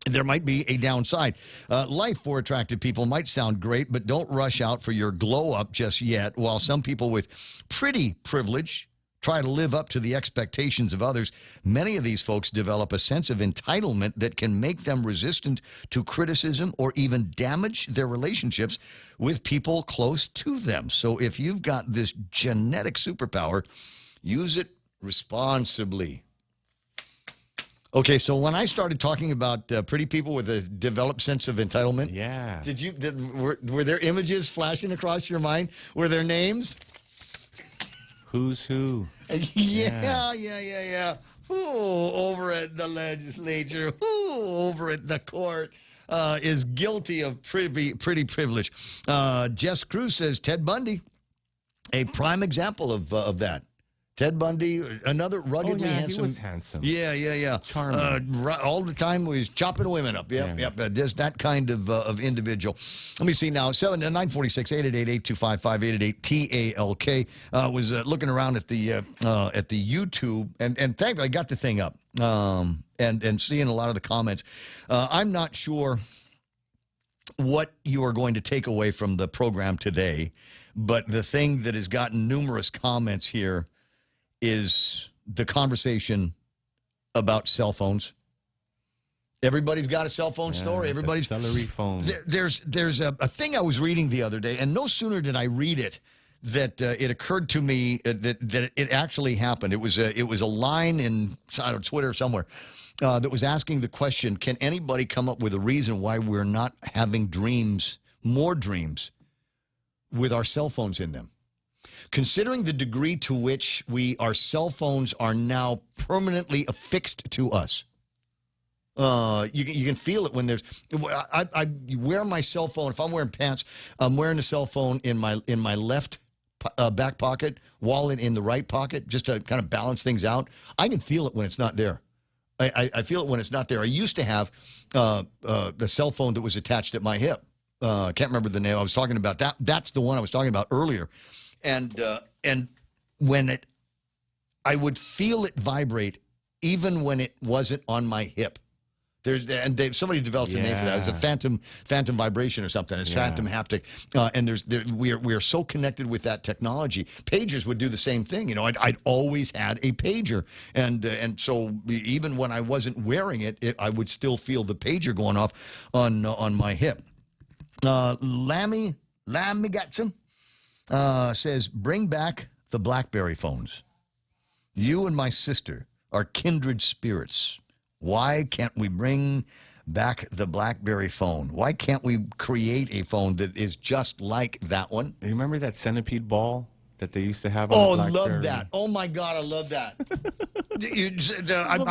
there might be a downside. Life for attractive people might sound great, but don't rush out for your glow up just yet. While some people with pretty privilege try to live up to the expectations of others, many of these folks develop a sense of entitlement that can make them resistant to criticism or even damage their relationships with people close to them. So if you've got this genetic superpower, use it responsibly. Okay, so when I started talking about pretty people with a developed sense of entitlement, were there images flashing across your mind? Were there names? Who's who? Yeah. Who over at the legislature, who over at the court is guilty of pretty privilege? Jess Cruz says Ted Bundy, a prime example of that. Ted Bundy, another ruggedly handsome. He was handsome. Yeah. Charming. All the time he was chopping women up. Yep. Just that kind of individual. Let me see now. 946 888 888 TALK. Was looking around at the YouTube and thankfully I got the thing up and seeing a lot of the comments. I'm not sure what you are going to take away from the program today, but the thing that has gotten numerous comments here is the conversation about cell phones. Everybody's got a cell phone story. Everybody's celery phone. There's a thing I was reading the other day, and no sooner did I read it that it occurred to me that it actually happened. It was a line in Twitter somewhere that was asking the question: can anybody come up with a reason why we're not having more dreams, with our cell phones in them? Considering the degree to which our cell phones are now permanently affixed to us, you can feel it when there's. I wear my cell phone. If I'm wearing pants, I'm wearing a cell phone in my left back pocket, wallet in the right pocket, just to kind of balance things out. I can feel it when it's not there. I feel it when it's not there. I used to have the cell phone that was attached at my hip. I can't remember the name I was talking about. That's the one I was talking about earlier. And when I would feel it vibrate, even when it wasn't on my hip. Somebody developed a name for that. It's a phantom vibration or something. It's phantom haptic. And we are so connected with that technology. Pagers would do the same thing. I'd always had a pager, and so even when I wasn't wearing it, I would still feel the pager going off on my hip. Lammy Gatson says, bring back the BlackBerry phones. You and my sister are kindred spirits. Why can't we bring back the BlackBerry phone? Why can't we create a phone that is just like that one? You remember that centipede ball that they used to have on the BlackBerry? Love that. Oh, my God, I love that.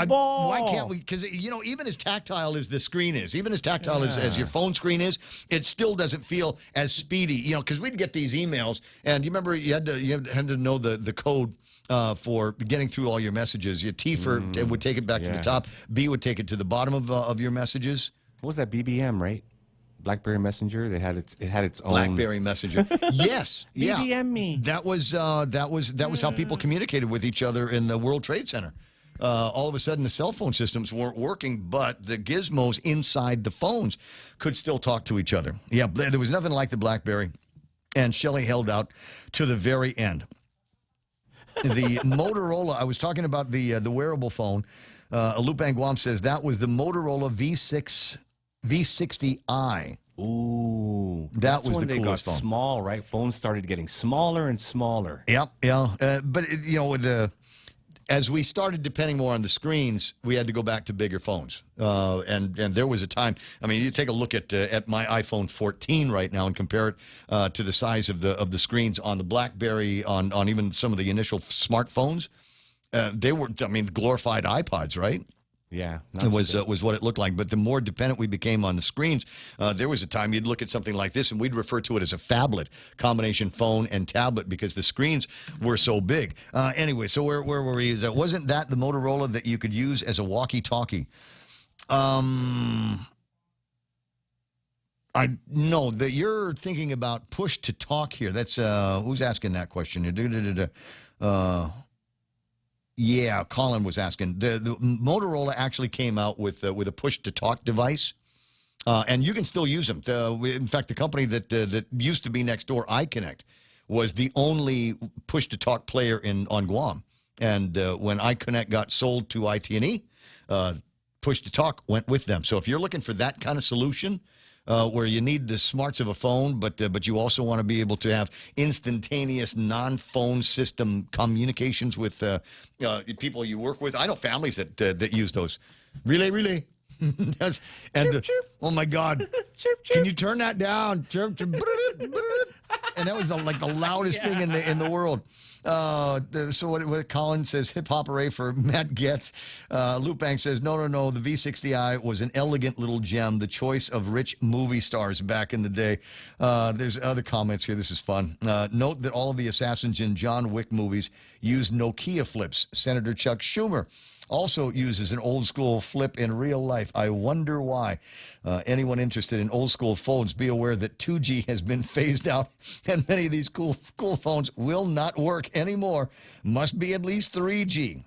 Ball. Why can't we? Because, even as tactile as the screen is, even as tactile as your phone screen is, it still doesn't feel as speedy. Because we'd get these emails, and you remember you had to know the code for getting through all your messages. Your T would take it back to the top. B would take it to the bottom of your messages. What was that, BBM, right? BlackBerry Messenger. It had its own BlackBerry Messenger. Yes, BBM me. That was how people communicated with each other in the World Trade Center. All of a sudden, the cell phone systems weren't working, but the gizmos inside the phones could still talk to each other. Yeah, there was nothing like the BlackBerry, and Shelley held out to the very end. The Motorola. I was talking about the wearable phone. Lupang Guam says that was the Motorola V60i. Ooh, that was when the they got coolest phone. Small, right? Phones started getting smaller and smaller. Yep. But as we started depending more on the screens, we had to go back to bigger phones. And there was a time. I mean, you take a look at my iPhone 14 right now and compare it to the size of the screens on the BlackBerry, on even some of the initial smartphones. They were, glorified iPods, right? Yeah, it was what it looked like. But the more dependent we became on the screens, there was a time you'd look at something like this and we'd refer to it as a phablet, combination phone and tablet, because the screens were so big. Anyway, so where were we? Wasn't that the Motorola that you could use as a walkie-talkie? I know that you're thinking about push to talk here. That's who's asking that question? Yeah, Colin was asking. The Motorola actually came out with a push-to-talk device, and you can still use them. In fact, the company that used to be next door, iConnect, was the only push-to-talk player on Guam. And when iConnect got sold to IT&E, push-to-talk went with them. So if you're looking for that kind of solution, where you need the smarts of a phone, but you also want to be able to have instantaneous non-phone system communications with people you work with. I know families that use those. Relay. Oh my God! Can you turn that down? And that was the loudest thing in the world. So what Colin says, hip hop array for Matt Getz. Luke Banks says, no. The V60i was an elegant little gem, the choice of rich movie stars back in the day. There's other comments here. This is fun. Note that all of the Assassins in John Wick movies use Nokia flips. Senator Chuck Schumer also uses an old school flip in real life. I wonder why. Anyone interested in old school phones, be aware that 2G has been phased out and many of these cool phones will not work anymore. Must be at least 3G.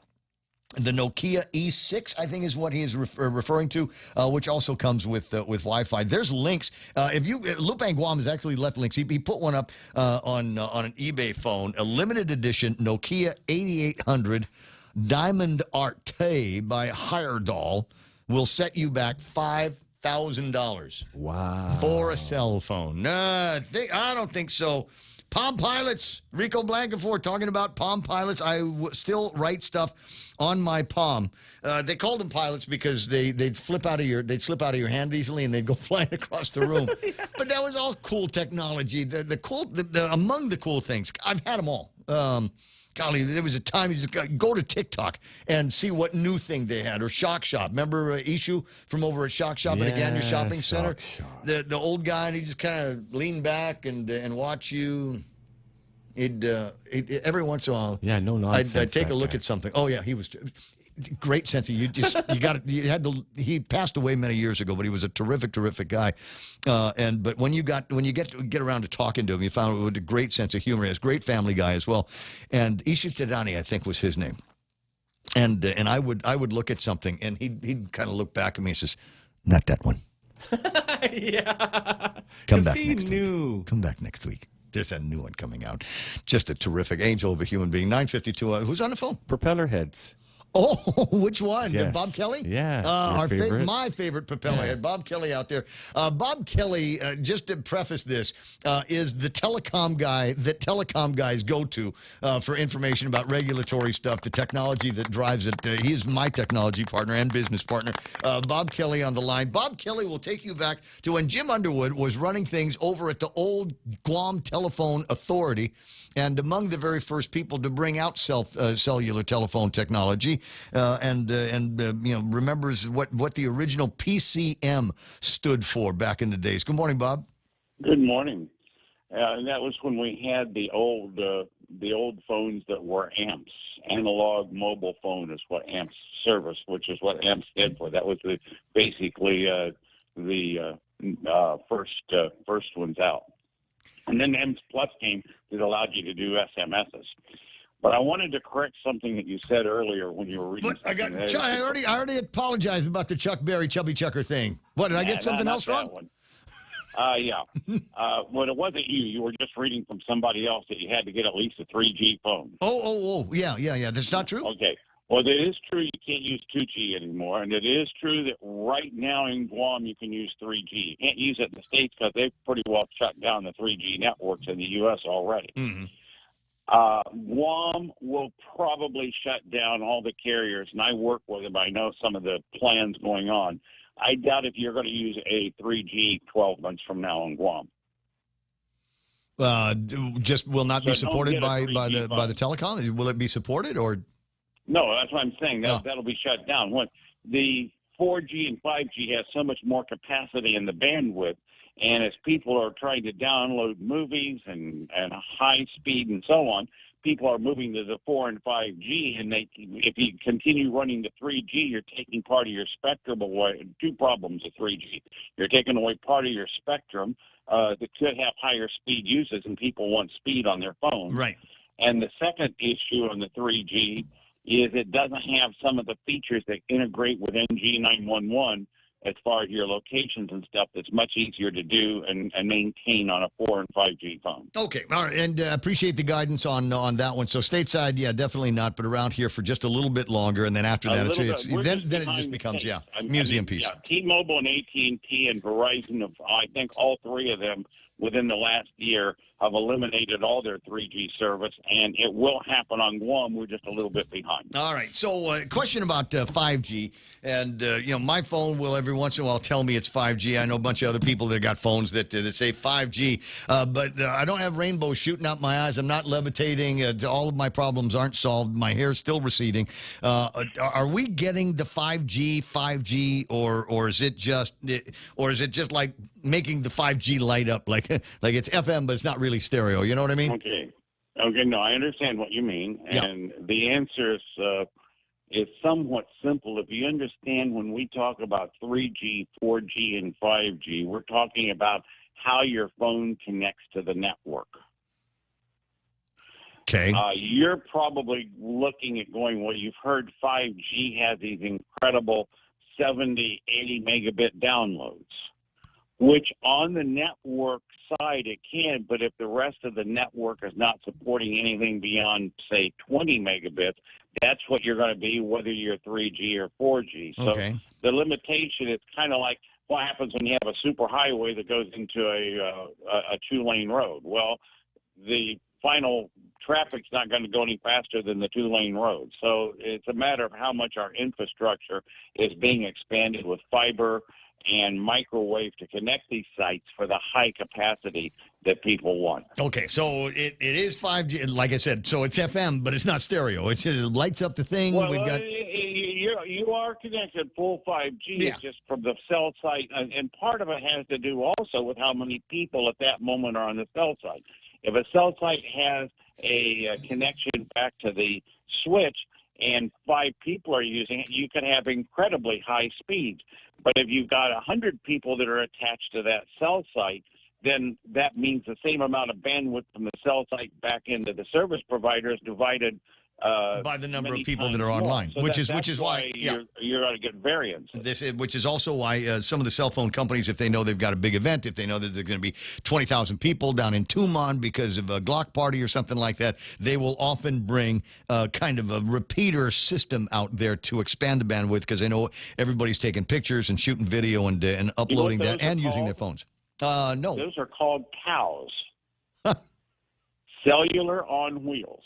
The Nokia E6, I think, is what he is referring to, which also comes with Wi-Fi. There's links. Lupang Guam has actually left links. He put one up on an eBay phone, a limited edition Nokia 8800 Diamond Arte by Heyerdahl will set you back $5,000. Wow. For a cell phone. I don't think so. Palm Pilots, Rico Blankenford talking about Palm Pilots. I still write stuff on my Palm. They called them pilots because they'd slip out of your hand easily and they'd go flying across the room. Yeah. But that was all cool technology. Among the cool things, I've had them all. Golly, there was a time you just go to TikTok and see what new thing they had, or Shock Shop. Remember Ishu from over at Shock Shop at Gander Shopping Center? The old guy, and he just kind of leaned back and watch you. Every once in a while, yeah, no nonsense. I'd take a look at something. Oh yeah, he was great sense of he passed away many years ago, but he was a terrific guy. But when you get around to talking to him, you found with a great sense of humor. He has a great family guy as well. And Ishu Tedani, I think, was his name. And I would look at something and he'd kind of look back at me and says, "Not that one." Yeah. Come back next week. Come back next week. There's a new one coming out. Just a terrific angel of a human being. 952. Who's on the phone? Propeller heads. Oh, which one? Yes. Bob Kelly? Yes. My favorite propeller head. Bob Kelly out there. Bob Kelly, just to preface this, is the telecom guy that telecom guys go to for information about regulatory stuff, the technology that drives it. He is my technology partner and business partner. Bob Kelly on the line. Bob Kelly will take you back to when Jim Underwood was running things over at the old Guam Telephone Authority, and among the very first people to bring out cellular telephone technology, remembers what the original PCM stood for back in the days. Good morning, Bob. Good morning. And that was when we had the old phones that were AMPS. Analog mobile phone is what AMPS service, which is what AMPS stood for. That was basically the first ones out. And then AMPS Plus came that allowed you to do SMSs. But I wanted to correct something that you said earlier when you were reading. But I already apologized about the Chuck Berry Chubby Chucker thing. What, did I get something else wrong? Yeah. Well, it wasn't you. You were just reading from somebody else that you had to get at least a 3G phone. Oh, yeah. That's not true? Okay. Well, it is true you can't use 2G anymore, and it is true that right now in Guam you can use 3G. You can't use it in the States because they've pretty well shut down the 3G networks in the U.S. already. Mm-hmm. Guam will probably shut down all the carriers, and I work with them. I know some of the plans going on. I doubt if you're going to use a 3G 12 months from now in Guam. Just will not be supported by the telecom? Will it be supported or? No, that's what I'm saying. That'll be shut down. When the 4G and 5G has so much more capacity in the bandwidth, and as people are trying to download movies and high speed and so on, people are moving to the 4 and 5G, and if you continue running the 3G, you're taking part of your spectrum away. Two problems with 3G. You're taking away part of your spectrum that could have higher speed uses, and people want speed on their phones. Right. And the second issue on the 3G is it doesn't have some of the features that integrate with NG911 as far as your locations and stuff. That's much easier to do and maintain on a 4 and 5G phone. Okay, all right, and appreciate the guidance on that one. So stateside, yeah, definitely not, but around here for just a little bit longer, and then after that, then it just becomes museum piece. Yeah, T-Mobile and AT&T and Verizon, I think all three of them within the last year have eliminated all their 3G service, and it will happen on Guam. We're just a little bit behind. All right. So, question about 5G, and my phone will every once in a while tell me it's 5G. I know a bunch of other people that got phones that say 5G, but I don't have rainbows shooting out my eyes. I'm not levitating. All of my problems aren't solved. My hair's still receding. Are we getting the 5G, or is it just like making the 5G light up like it's FM, but it's not really stereo? You know what I mean? Okay. No, I understand what you mean, and the answer is somewhat simple. If you understand, when we talk about 3G, 4G, and 5G, we're talking about how your phone connects to the network. Okay. You're probably looking at going, well, you've heard 5G has these incredible 70, 80 megabit downloads, which on the network side it can, but if the rest of the network is not supporting anything beyond, say, 20 megabits, that's what you're going to be, whether you're 3G or 4G. So the limitation is kind of like what happens when you have a superhighway that goes into a two-lane road. Well, the final traffic's not going to go any faster than the two-lane road. So it's a matter of how much our infrastructure is being expanded with fiber and microwave to connect these sites for the high capacity that people want. Okay, so it is 5G, like I said, so it's FM, but it's not stereo. It lights up the thing. Well, We've got... you are connected full 5G. It's just from the cell site, and part of it has to do also with how many people at that moment are on the cell site. If a cell site has a connection back to the switch and 5 people are using it, you can have incredibly high speeds. But if you've got 100 people that are attached to that cell site, then that means the same amount of bandwidth from the cell site back into the service provider is divided by the number of people that are online, so which is why you're going to get variance. Which is also why some of the cell phone companies, if they know they've got a big event, if they know that there's going to be 20,000 people down in Tumon because of a Glock party or something like that, they will often bring kind of a repeater system out there to expand the bandwidth, because they know everybody's taking pictures and shooting video and uploading that and using their phones. No, those are called cows. Cellular on wheels.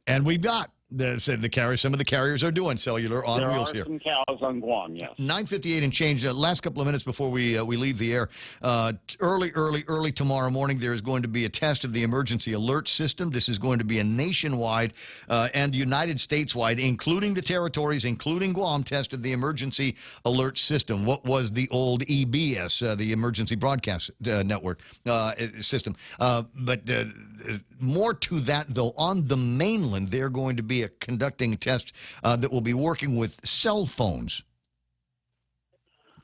And we've got the carriers. Some of the carriers are doing cellular on wheels here. There are some cows on Guam, yes. 9:58 and change. Last couple of minutes before we leave the air. Early tomorrow morning, there is going to be a test of the emergency alert system. This is going to be a nationwide and United States-wide, including the territories, including Guam, test of the emergency alert system. What was the old EBS, the Emergency Broadcast Network system? But more to that, though, on the mainland, they're going to be conducting a test that will be working with cell phones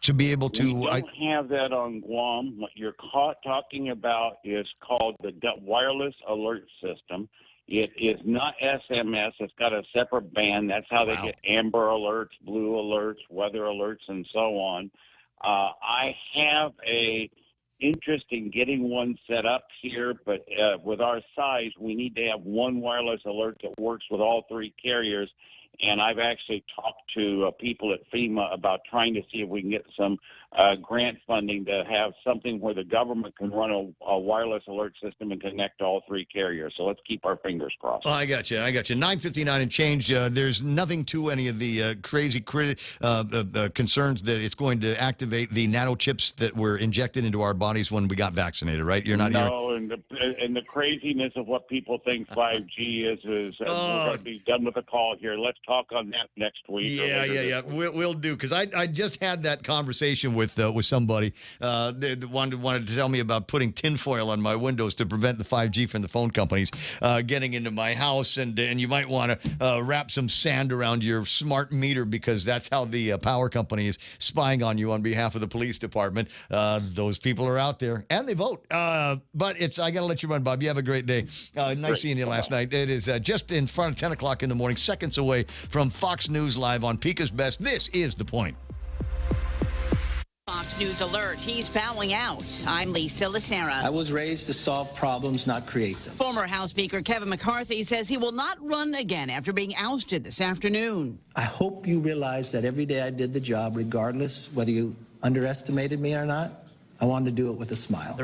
to be able to... We don't have that on Guam. What you're talking about is called the wireless alert system. It is not SMS. It's got a separate band. That's how they get amber alerts, blue alerts, weather alerts, and so on. I have a interest in getting one set up here, but with our size, we need to have one wireless alert that works with all 3 carriers. And I've actually talked to people at FEMA about trying to see if we can get some grant funding to have something where the government can run a wireless alert system and connect all 3 carriers. So let's keep our fingers crossed. I got you. 9:59 and change. There's nothing to any of the crazy concerns that it's going to activate the nanochips that were injected into our bodies when we got vaccinated, right? You're not No, and the craziness of what people think 5G is we're going to be done with the call here. Let's talk on that next week. Yeah. We'll do, because I just had that conversation with somebody that wanted to tell me about putting tinfoil on my windows to prevent the 5G from the phone companies getting into my house, and you might want to wrap some sand around your smart meter, because that's how the power company is spying on you on behalf of the police department. Those people are out there and they vote. But I got to let you run, Bob. You have a great day. Nice seeing you last night. It is just in front of 10 o'clock in the morning, seconds away from Fox News Live on Pika's Best. This is The Point. Fox News Alert. He's bowing out. I'm Lisa Lacera. I was raised to solve problems, not create them. Former House Speaker Kevin McCarthy says he will not run again after being ousted this afternoon. I hope you realize that every day I did the job, regardless whether you underestimated me or not, I wanted to do it with a smile.